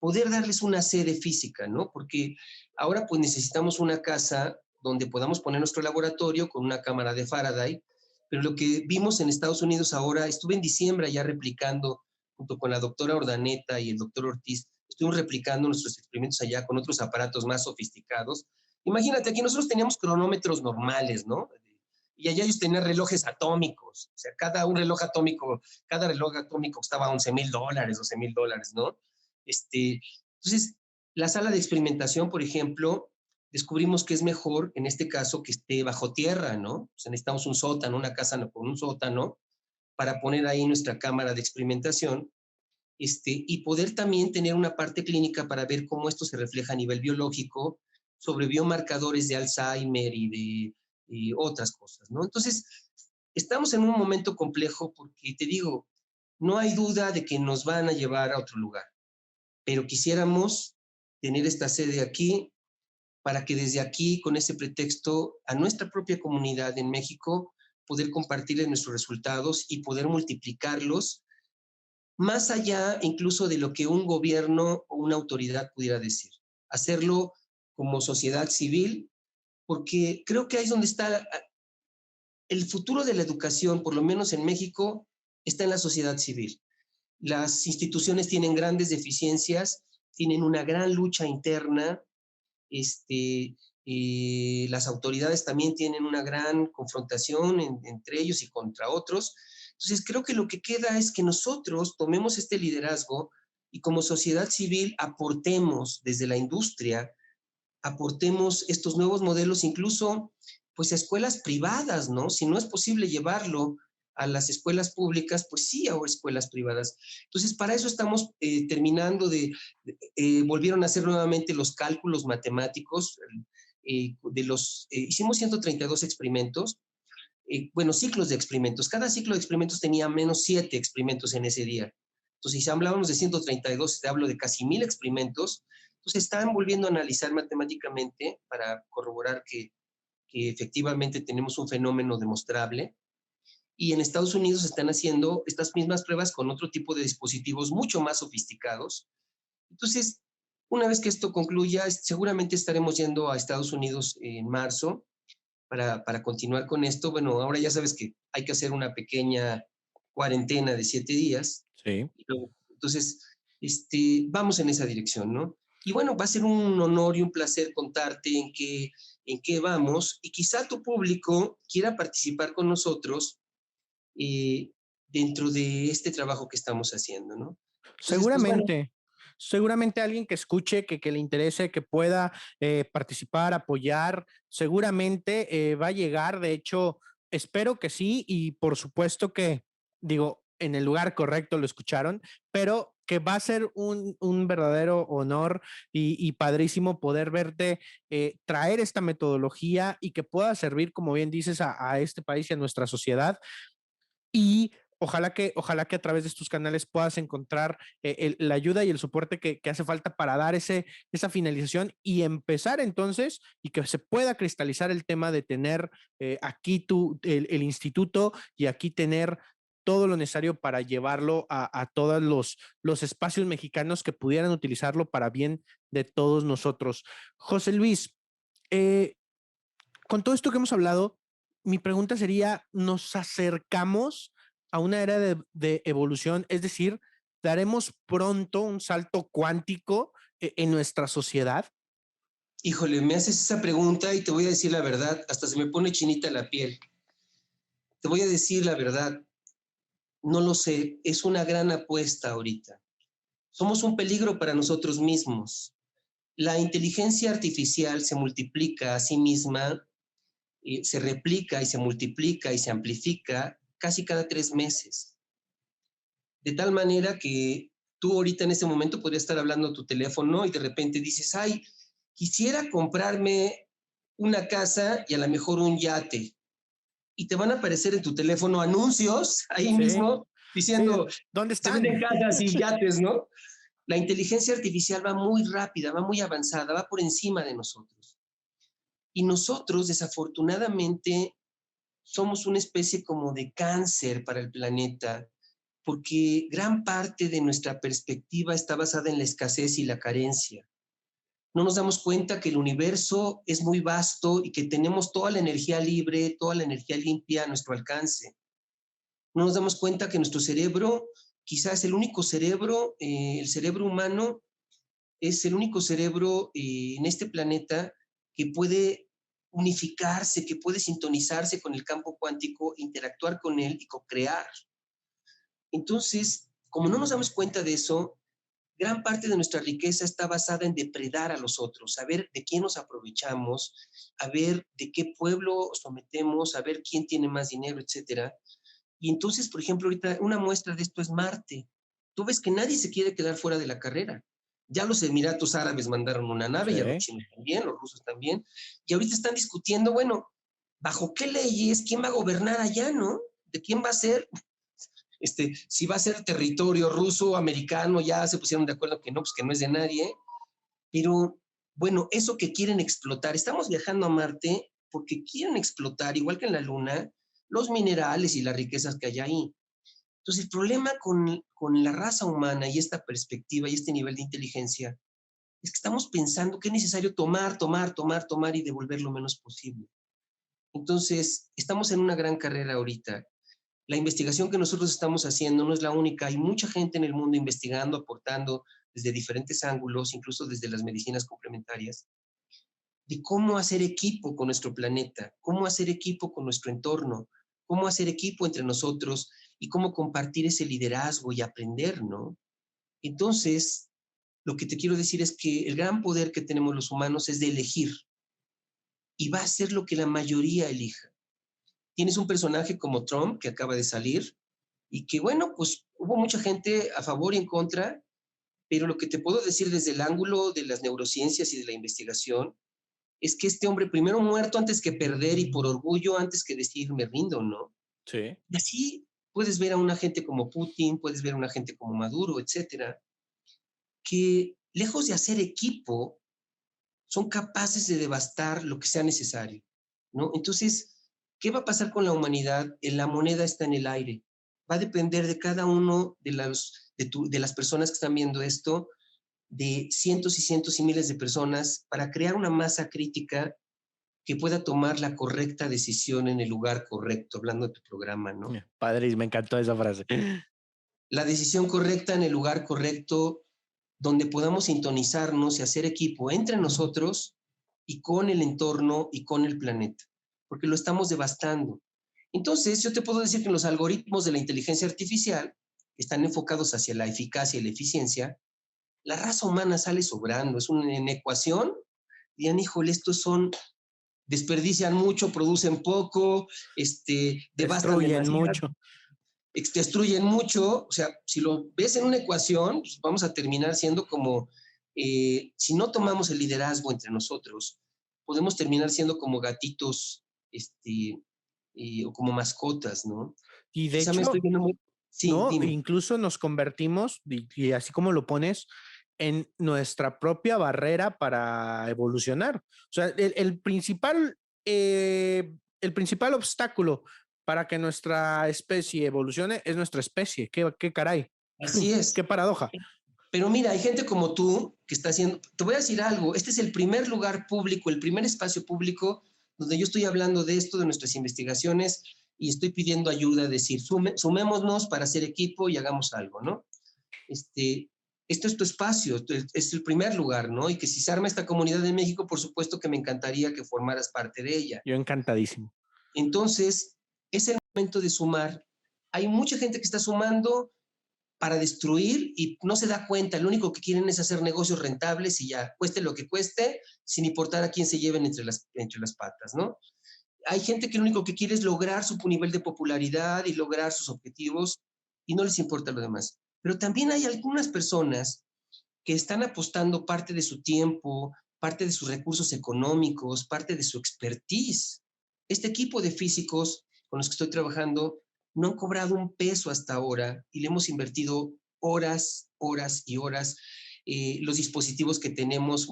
poder darles una sede física, ¿no? Porque ahora pues necesitamos una casa donde podamos poner nuestro laboratorio con una cámara de Faraday, pero lo que vimos en Estados Unidos ahora, estuve en diciembre allá replicando, junto con la doctora Ordaneta y el doctor Ortiz, estuvimos replicando nuestros experimentos allá con otros aparatos más sofisticados. Imagínate, aquí nosotros teníamos cronómetros normales, ¿no? Y allá ellos tenían relojes atómicos, o sea, cada reloj atómico costaba $11,000, $12,000, ¿no? Entonces, la sala de experimentación, por ejemplo, descubrimos que es mejor, en este caso, que esté bajo tierra, ¿no? O sea, necesitamos un sótano, una casa con un sótano, para poner ahí nuestra cámara de experimentación, y poder también tener una parte clínica para ver cómo esto se refleja a nivel biológico sobre biomarcadores de Alzheimer y otras cosas, ¿no? Entonces, estamos en un momento complejo porque, te digo, no hay duda de que nos van a llevar a otro lugar, pero quisiéramos tener esta sede aquí para que desde aquí, con ese pretexto, a nuestra propia comunidad en México, poder compartirles nuestros resultados y poder multiplicarlos más allá incluso de lo que un gobierno o una autoridad pudiera decir. Hacerlo como sociedad civil, porque creo que ahí es donde está el futuro de la educación, por lo menos en México, está en la sociedad civil. Las instituciones tienen grandes deficiencias, tienen una gran lucha interna, las autoridades también tienen una gran confrontación entre ellos y contra otros. Entonces, creo que lo que queda es que nosotros tomemos este liderazgo y como sociedad civil aportemos desde la industria, aportemos estos nuevos modelos, incluso pues a escuelas privadas, ¿no? Si no es posible llevarlo a las escuelas públicas, pues sí a escuelas privadas. Entonces, para eso estamos terminando volvieron a hacer nuevamente los cálculos matemáticos, hicimos 132 experimentos, bueno, ciclos de experimentos. Cada ciclo de experimentos tenía menos 7 experimentos en ese día. Entonces, si hablábamos de 132, te hablo de casi 1000 experimentos. Entonces, están volviendo a analizar matemáticamente para corroborar que efectivamente tenemos un fenómeno demostrable. Y en Estados Unidos están haciendo estas mismas pruebas con otro tipo de dispositivos mucho más sofisticados. Entonces, una vez que esto concluya, seguramente estaremos yendo a Estados Unidos en marzo para continuar con esto. Bueno, ahora ya sabes que hay que hacer una pequeña cuarentena de 7 días. Sí. Entonces, vamos en esa dirección, ¿no? Y bueno, va a ser un honor y un placer contarte en qué vamos y quizá tu público quiera participar con nosotros eh, dentro de este trabajo que estamos haciendo, ¿no? Entonces, pues bueno, Seguramente, seguramente alguien que escuche, que le interese, que pueda participar, apoyar, seguramente va a llegar. De hecho, espero que sí, y por supuesto que, digo, en el lugar correcto lo escucharon, pero que va a ser un verdadero honor y padrísimo poder verte traer esta metodología y que pueda servir, como bien dices, a este país y a nuestra sociedad. Y ojalá que a través de estos canales puedas encontrar la ayuda y el soporte que hace falta para dar esa finalización y empezar entonces y que se pueda cristalizar el tema de tener aquí el instituto y aquí tener todo lo necesario para llevarlo a todos los espacios mexicanos que pudieran utilizarlo para bien de todos nosotros. José Luis, eh, con todo esto que hemos hablado, mi pregunta sería, ¿nos acercamos a una era de evolución? Es decir, ¿daremos pronto un salto cuántico en nuestra sociedad? híjole, me haces esa pregunta y te voy a decir la verdad, hasta se me pone chinita la piel. Te voy a decir la verdad, no lo sé, es una gran apuesta ahorita. Somos un peligro para nosotros mismos. La inteligencia artificial se multiplica a sí misma, se replica y se multiplica y se amplifica casi cada 3 meses. De tal manera que Tú ahorita en este momento podrías estar hablando a tu teléfono y de repente dices, ay, quisiera comprarme una casa y a lo mejor un yate. Y te van a aparecer en tu teléfono anuncios ahí Sí, mismo sí. diciendo, ¿Dónde se están? venden casas y yates, ¿no? La inteligencia artificial va muy rápida, va muy avanzada, va por encima de nosotros. Y nosotros, desafortunadamente, somos una especie como de cáncer para el planeta, porque gran parte de nuestra perspectiva está basada en la escasez y la carencia. No nos damos cuenta que el universo es muy vasto y que tenemos toda la energía libre, toda la energía limpia a nuestro alcance. No nos damos cuenta que nuestro cerebro, quizás el único cerebro, el cerebro humano, es el único cerebro en este planeta que puede unificarse, que puede sintonizarse con el campo cuántico, interactuar con él y co-crear. Entonces, como no nos damos cuenta de eso, gran parte de nuestra riqueza está basada en depredar a los otros, a ver de quién nos aprovechamos, a ver de qué pueblo sometemos, a ver quién tiene más dinero, etcétera. Y entonces, por ejemplo, ahorita una muestra de esto es Marte. Tú ves que nadie se quiere quedar fuera de la carrera. Ya los Emiratos Árabes mandaron una nave, ya los Sí. chinos también, los rusos también, y ahorita están discutiendo, bueno, ¿bajo qué leyes? ¿Quién va a gobernar allá, no? ¿De quién va a ser? Si va a ser territorio ruso, americano, ya se pusieron de acuerdo que no, pues que no es de nadie, pero bueno, eso que quieren explotar, estamos viajando a Marte porque quieren explotar, igual que en la Luna, los minerales y las riquezas que hay ahí. Entonces, el problema con la raza humana y esta perspectiva y este nivel de inteligencia es que estamos pensando que es necesario tomar y devolver lo menos posible. Entonces, estamos en una gran carrera ahorita. La investigación que nosotros estamos haciendo no es la única. Hay mucha gente en el mundo investigando, aportando desde diferentes ángulos, incluso desde las medicinas complementarias, de cómo hacer equipo con nuestro planeta, cómo hacer equipo con nuestro entorno, cómo hacer equipo entre nosotros y cómo compartir ese liderazgo y aprender, ¿no? Entonces, lo que te quiero decir es que el gran poder que tenemos los humanos es de elegir y va a ser lo que la mayoría elija. Tienes un personaje como Trump que acaba de salir y que, bueno, pues hubo mucha gente a favor y en contra, pero lo que te puedo decir desde el ángulo de las neurociencias y de la investigación es que este hombre primero muerto antes que perder y por orgullo antes que decir me rindo, ¿no? Sí. Y así puedes ver a una gente como Putin, puedes ver a una gente como Maduro, etcétera, que lejos de hacer equipo, son capaces de devastar lo que sea necesario, ¿no? Entonces, ¿qué va a pasar con la humanidad? La moneda está en el aire. Va a depender de cada uno de las personas que están viendo esto, de cientos y miles de personas, para crear una masa crítica que pueda tomar la correcta decisión en el lugar correcto, hablando de tu programa, ¿no? Padre, me encantó esa frase. La decisión correcta en el lugar correcto, donde podamos sintonizarnos y hacer equipo entre nosotros y con el entorno y con el planeta, porque lo estamos devastando. Entonces, yo te puedo decir que los algoritmos de la inteligencia artificial están enfocados hacia la eficacia y la eficiencia. La raza humana sale sobrando, es una ecuación. Digan, híjole, estos son, desperdician mucho, producen poco, devastan Destruyen demasiado, mucho. destruyen mucho. O sea, si lo ves en una ecuación, pues vamos a terminar siendo como, si no tomamos el liderazgo entre nosotros, podemos terminar siendo como gatitos, o como mascotas, ¿no? Y de Quizá me estoy hecho, viendo muy... Sí, ¿no? dime. Incluso nos convertimos, y así como lo pones, en nuestra propia barrera para evolucionar. O sea, el principal obstáculo para que nuestra especie evolucione es nuestra especie. ¿Qué caray? Así Qué es. paradoja. Pero mira, hay gente como tú que está haciendo, te voy a decir algo, este es el primer lugar público, el primer espacio público donde yo estoy hablando de esto, de nuestras investigaciones y estoy pidiendo ayuda, decir, sumémonos para hacer equipo y hagamos algo, ¿no? Este, esto es tu espacio, es el primer lugar, ¿no? Y que si se arma esta comunidad en México, por supuesto que me encantaría que formaras parte de ella. Yo encantadísimo. Entonces, es el momento de sumar. Hay mucha gente que está sumando para destruir y no se da cuenta, lo único que quieren es hacer negocios rentables y ya, cueste lo que cueste, sin importar a quién se lleven entre las patas, ¿no? Hay gente que lo único que quiere es lograr su nivel de popularidad y lograr sus objetivos y no les importa lo demás. Pero también hay algunas personas que están apostando parte de su tiempo, parte de sus recursos económicos, parte de su expertise. Este equipo de físicos con los que estoy trabajando no han cobrado un peso hasta ahora y le hemos invertido horas, horas y horas. Los dispositivos que tenemos,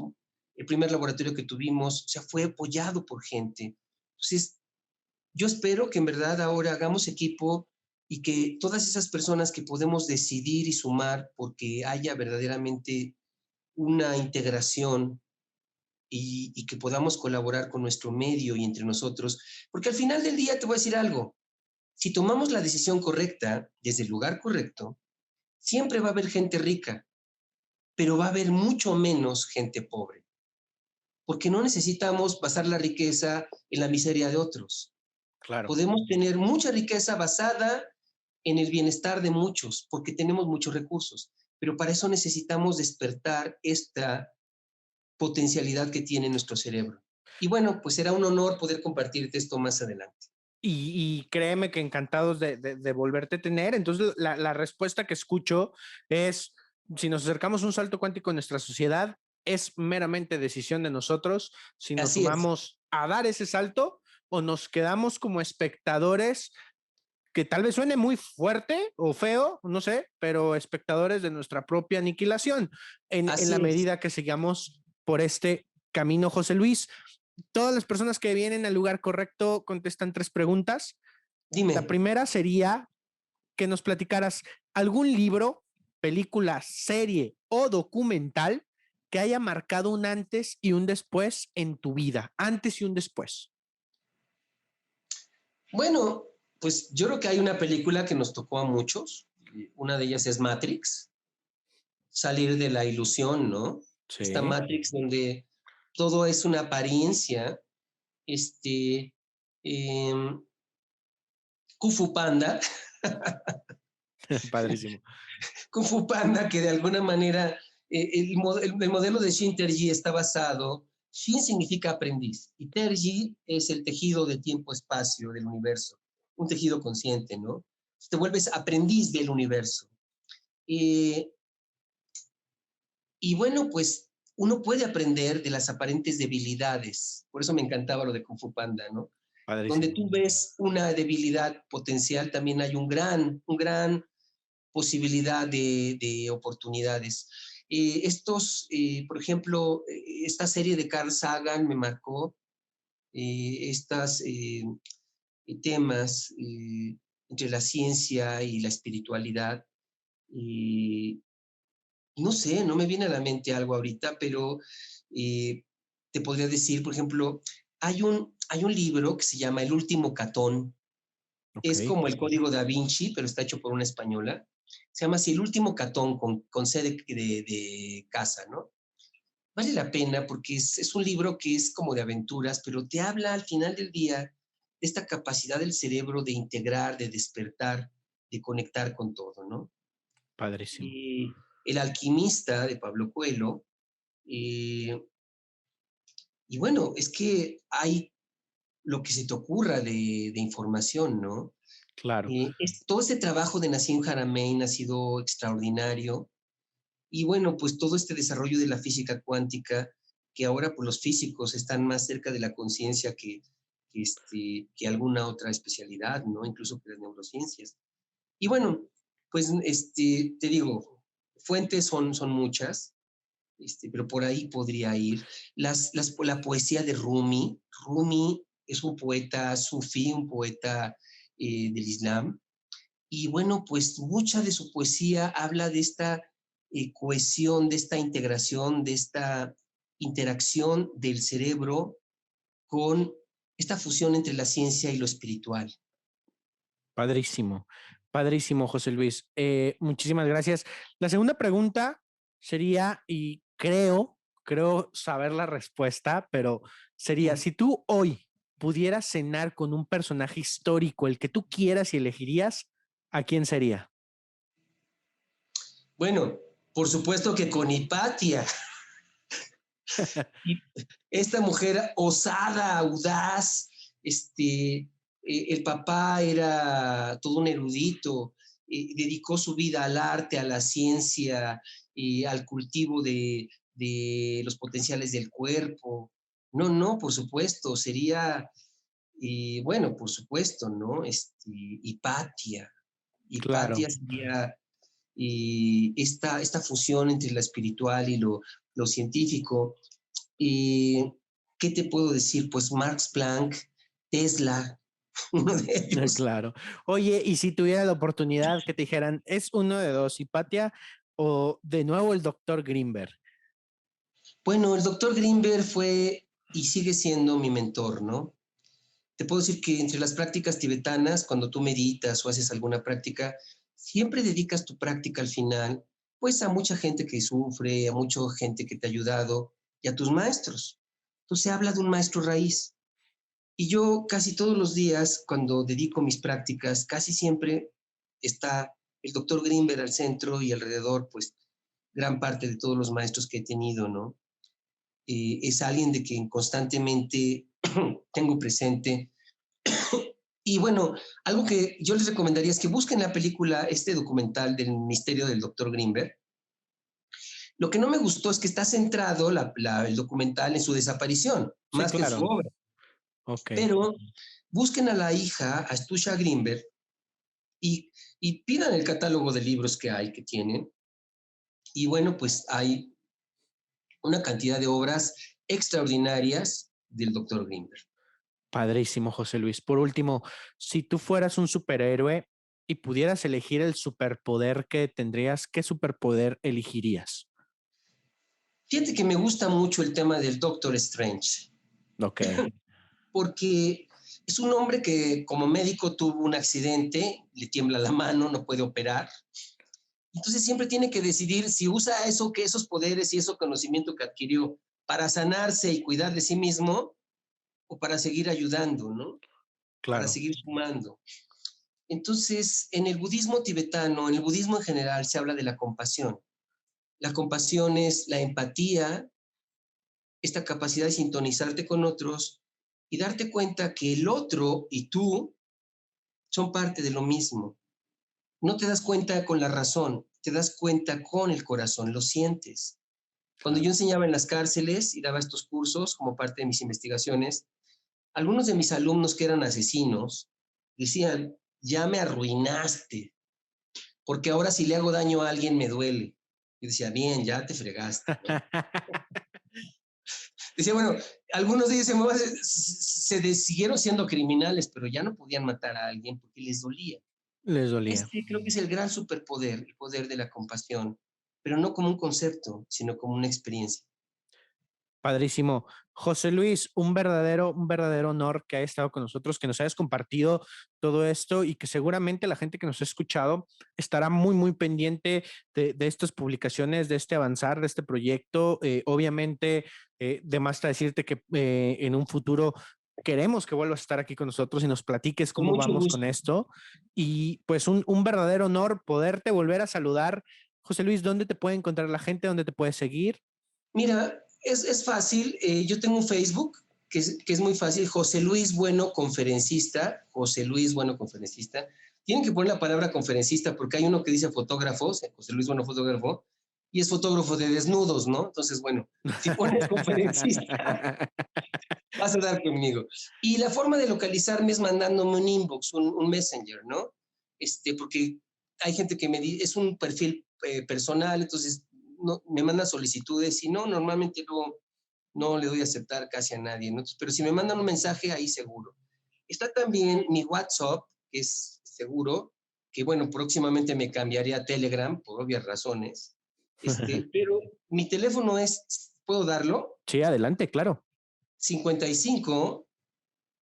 el primer laboratorio que tuvimos, o sea, fue apoyado por gente. Entonces, yo espero que en verdad ahora hagamos equipo y que todas esas personas que podemos decidir y sumar porque haya verdaderamente una integración y que podamos colaborar con nuestro medio y entre nosotros, porque al final del día te voy a decir algo, si tomamos la decisión correcta desde el lugar correcto, siempre va a haber gente rica, pero va a haber mucho menos gente pobre, porque no necesitamos basar la riqueza en la miseria de otros. Claro. Podemos tener mucha riqueza basada en el bienestar de muchos, porque tenemos muchos recursos, pero para eso necesitamos despertar esta potencialidad que tiene nuestro cerebro. Y bueno, pues será un honor poder compartirte esto más adelante. Y créeme que encantados de volverte a tener. Entonces, la respuesta que escucho es, si nos acercamos a un salto cuántico en nuestra sociedad, es meramente decisión de nosotros si nos Así es, sumamos a dar ese salto o nos quedamos como espectadores, que tal vez suene muy fuerte o feo, no sé, pero espectadores de nuestra propia aniquilación en la así es. medida que sigamos por este camino. José Luis, todas las personas que vienen al lugar correcto contestan 3 preguntas. La Dime. primera sería que nos platicaras algún libro, película, serie o documental que haya marcado un antes y un después en tu vida, antes y un después. Bueno, pues yo creo que hay una película que nos tocó a muchos. Una de ellas es Matrix, salir de la ilusión, ¿no? Esta Sí, Matrix donde todo es una apariencia. Este, eh, Kung Fu Panda, padrísimo. Kung Fu Panda, que de alguna manera el modelo de Shin Terji está basado. Shin significa aprendiz y Terji es el tejido de tiempo-espacio del universo, un tejido consciente, ¿no? Te vuelves aprendiz del universo. Eh, y bueno, pues uno puede aprender de las aparentes debilidades. Por eso me encantaba lo de Kung Fu Panda, ¿no? Donde Padrísimo. tú ves una debilidad potencial, también hay un gran posibilidad de oportunidades. Por ejemplo, esta serie de Carl Sagan me marcó, estas temas entre la ciencia y la espiritualidad. Y no sé, no me viene a la mente algo ahorita, pero eh, te podría decir, por ejemplo, hay un libro que se llama El último Catón. Ok, Es como el Código da Vinci, pero está hecho por una española. Se llama así El último Catón con C de casa, ¿no? Vale la pena porque es un libro que es como de aventuras, pero te habla al final del día de esta capacidad del cerebro de integrar, de despertar, de conectar con todo, ¿no? padrísimo. El alquimista de Pablo Coelho. eh, y bueno, es que hay lo que se te ocurra de información, ¿no? Claro. Todo este trabajo de Nassim Haramein ha sido extraordinario. Y bueno, pues todo este desarrollo de la física cuántica, que ahora pues, los físicos están más cerca de la conciencia que alguna otra especialidad, ¿no? Incluso que las neurociencias. Y bueno, pues te digo, fuentes son muchas, pero por ahí podría ir. La poesía de Rumi. Rumi es un poeta sufí, un poeta del Islam. Y bueno, pues mucha de su poesía habla de esta cohesión, de esta integración, de esta interacción del cerebro con esta fusión entre la ciencia y lo espiritual. Padrísimo, padrísimo, José Luis. Muchísimas gracias. La segunda pregunta sería, y creo saber la respuesta, pero sería, si tú hoy pudieras cenar con un personaje histórico, el que tú quieras y elegirías, ¿a quién sería? Bueno, por supuesto que con Hipatia, esta mujer osada, audaz, el papá era todo un erudito, dedicó su vida al arte, a la ciencia, al cultivo de los potenciales del cuerpo. No, no, por supuesto, sería, bueno, por supuesto, ¿no? Hipatia. Claro. Hipatia sería esta fusión entre lo espiritual y lo científico. ¿Qué te puedo decir? Pues Max Planck, Tesla, uno de ellos. Claro. Oye, y si tuviera la oportunidad que te dijeran, es uno de dos, Hipatia o de nuevo el doctor Greenberg. Bueno, el doctor Greenberg fue y sigue siendo mi mentor, ¿no? Te puedo decir que entre las prácticas tibetanas, cuando tú meditas o haces alguna práctica, siempre dedicas tu práctica al final, pues a mucha gente que sufre, a mucha gente que te ha ayudado y a tus maestros. Entonces se habla de un maestro raíz. Y yo casi todos los días, cuando dedico mis prácticas, casi siempre está el doctor Greenberg al centro y alrededor, pues, gran parte de todos los maestros que he tenido, ¿no? Es alguien de quien constantemente tengo presente. Y bueno, algo que yo les recomendaría es que busquen la película, este documental del misterio del doctor Greenberg. Lo que no me gustó es que está centrado el documental en su desaparición, Sí, más que en su claro. obra. Ok. Pero busquen a la hija, a Stusha Greenberg, y, y pidan el catálogo de libros que hay, que tienen. Y bueno, pues hay una cantidad de obras extraordinarias del doctor Greenberg. Padrísimo, José Luis. Por último, si tú fueras un superhéroe y pudieras elegir el superpoder que tendrías, ¿qué superpoder elegirías? Fíjate que me gusta mucho el tema del Doctor Strange, Ok, porque es un hombre que como médico tuvo un accidente, le tiembla la mano, no puede operar. Entonces siempre tiene que decidir si usa eso, que esos poderes y ese conocimiento que adquirió para sanarse y cuidar de sí mismo o para seguir ayudando, ¿no? Para claro. seguir sumando. Entonces, en el budismo tibetano, en el budismo en general, se habla de la compasión. La compasión es la empatía, esta capacidad de sintonizarte con otros y darte cuenta que el otro y tú son parte de lo mismo. No te das cuenta con la razón, te das cuenta con el corazón, lo sientes. Cuando Claro. yo enseñaba en las cárceles y daba estos cursos como parte de mis investigaciones, algunos de mis alumnos que eran asesinos decían, ya me arruinaste, porque ahora si le hago daño a alguien me duele. Y decía, bien, ya te fregaste, ¿no? Decía, bueno, algunos de ellos siguieron siendo criminales, pero ya no podían matar a alguien porque les dolía. Les dolía. Este creo que es el gran superpoder, el poder de la compasión, pero no como un concepto, sino como una experiencia. Padrísimo. José Luis, un verdadero honor que hayas estado con nosotros, que nos hayas compartido todo esto y que seguramente la gente que nos ha escuchado estará muy, muy pendiente de estas publicaciones, de este avanzar, de este proyecto. Obviamente, de más está decirte que en un futuro queremos que vuelvas a estar aquí con nosotros y nos platiques Con cómo mucho vamos con gusto. esto. Y pues un verdadero honor poderte volver a saludar. José Luis, ¿dónde te puede encontrar la gente? ¿Dónde te puede seguir? Mira, es fácil. Yo tengo un Facebook que es muy fácil. José Luis Bueno, conferencista. José Luis Bueno, conferencista. Tienen que poner la palabra conferencista porque hay uno que dice fotógrafos, José Luis Bueno, fotógrafo, y es fotógrafo de desnudos, ¿no? Entonces, bueno, si pones conferencista, vas a dar conmigo. Y la forma de localizarme es mandándome un inbox, un messenger, ¿no? Porque hay gente que me dice, es un perfil personal, entonces no, me manda solicitudes y no, normalmente no le doy a aceptar casi a nadie, ¿no? Pero si me mandan un mensaje, ahí seguro. Está también mi WhatsApp, que es seguro, que bueno, próximamente me cambiaré a Telegram por obvias razones. Pero mi teléfono es, ¿puedo darlo? Sí, adelante, claro. 55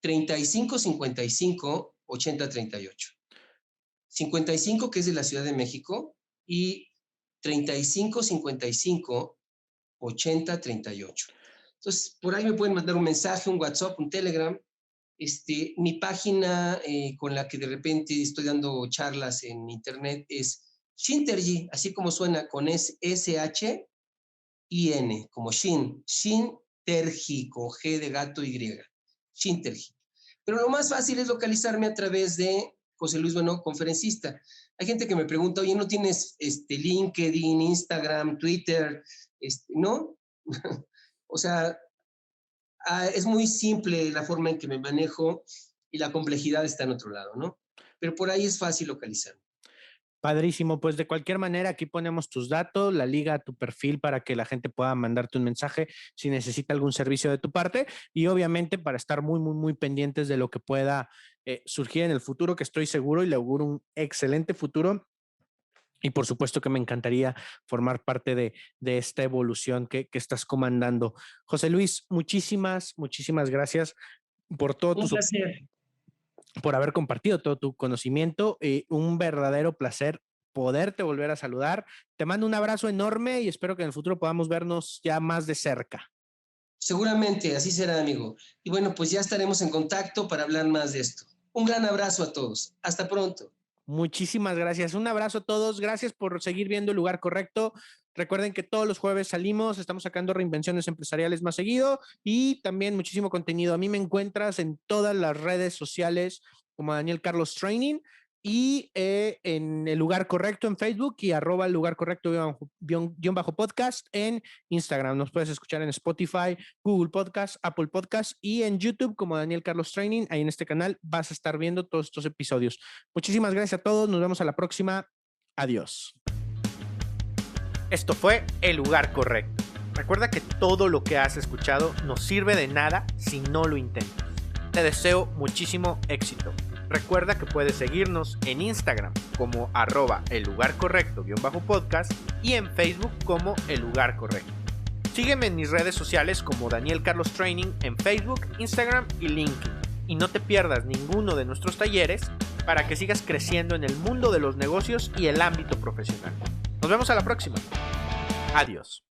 35 55 80 38. 55 que es de la Ciudad de México y 35 55 80 38. Entonces, por ahí me pueden mandar un mensaje, un WhatsApp, un Telegram. Mi página con la que de repente estoy dando charlas en internet es Shintergy, así como suena, con S-H-I-N, como Shintergy, con G de gato Y. Shintergy. Pero lo más fácil es localizarme a través de José Luis Bueno, conferencista. Hay gente que me pregunta, oye, ¿no tienes LinkedIn, Instagram, Twitter? ¿No? O sea, es muy simple la forma en que me manejo y la complejidad está en otro lado, ¿no? Pero por ahí es fácil localizar. Padrísimo, pues de cualquier manera aquí ponemos tus datos, la liga a tu perfil para que la gente pueda mandarte un mensaje si necesita algún servicio de tu parte y obviamente para estar muy pendientes de lo que pueda surgir en el futuro, que estoy seguro y le auguro un excelente futuro. Y por supuesto que me encantaría formar parte de esta evolución que estás comandando. José Luis, muchísimas gracias por todo Un placer. por haber compartido todo tu conocimiento. Un verdadero placer poderte volver a saludar. Te mando un abrazo enorme y espero que en el futuro podamos vernos ya más de cerca. Seguramente, así será, amigo. Y bueno, pues ya estaremos en contacto para hablar más de esto. Un gran abrazo a todos. Hasta pronto. Muchísimas gracias. Un abrazo a todos. Gracias por seguir viendo El Lugar Correcto. Recuerden que todos los jueves salimos, estamos sacando reinvenciones empresariales más seguido y también muchísimo contenido. A mí me encuentras en todas las redes sociales como Daniel Carlos Training y en El Lugar Correcto en Facebook y @ El Lugar Correcto _ podcast en Instagram. Nos puedes escuchar en Spotify, Google Podcast, Apple Podcast y en YouTube como Daniel Carlos Training. Ahí en este canal vas a estar viendo todos estos episodios. Muchísimas gracias a todos. Nos vemos a la próxima. Adiós. Esto fue El Lugar Correcto. Recuerda que todo lo que has escuchado no sirve de nada si no lo intentas. Te deseo muchísimo éxito. Recuerda que puedes seguirnos en Instagram como @El Lugar Correcto _podcast y en Facebook como El Lugar Correcto. Sígueme en mis redes sociales como Daniel Carlos Training en Facebook, Instagram y LinkedIn. Y no te pierdas ninguno de nuestros talleres para que sigas creciendo en el mundo de los negocios y el ámbito profesional. Nos vemos a la próxima. Adiós.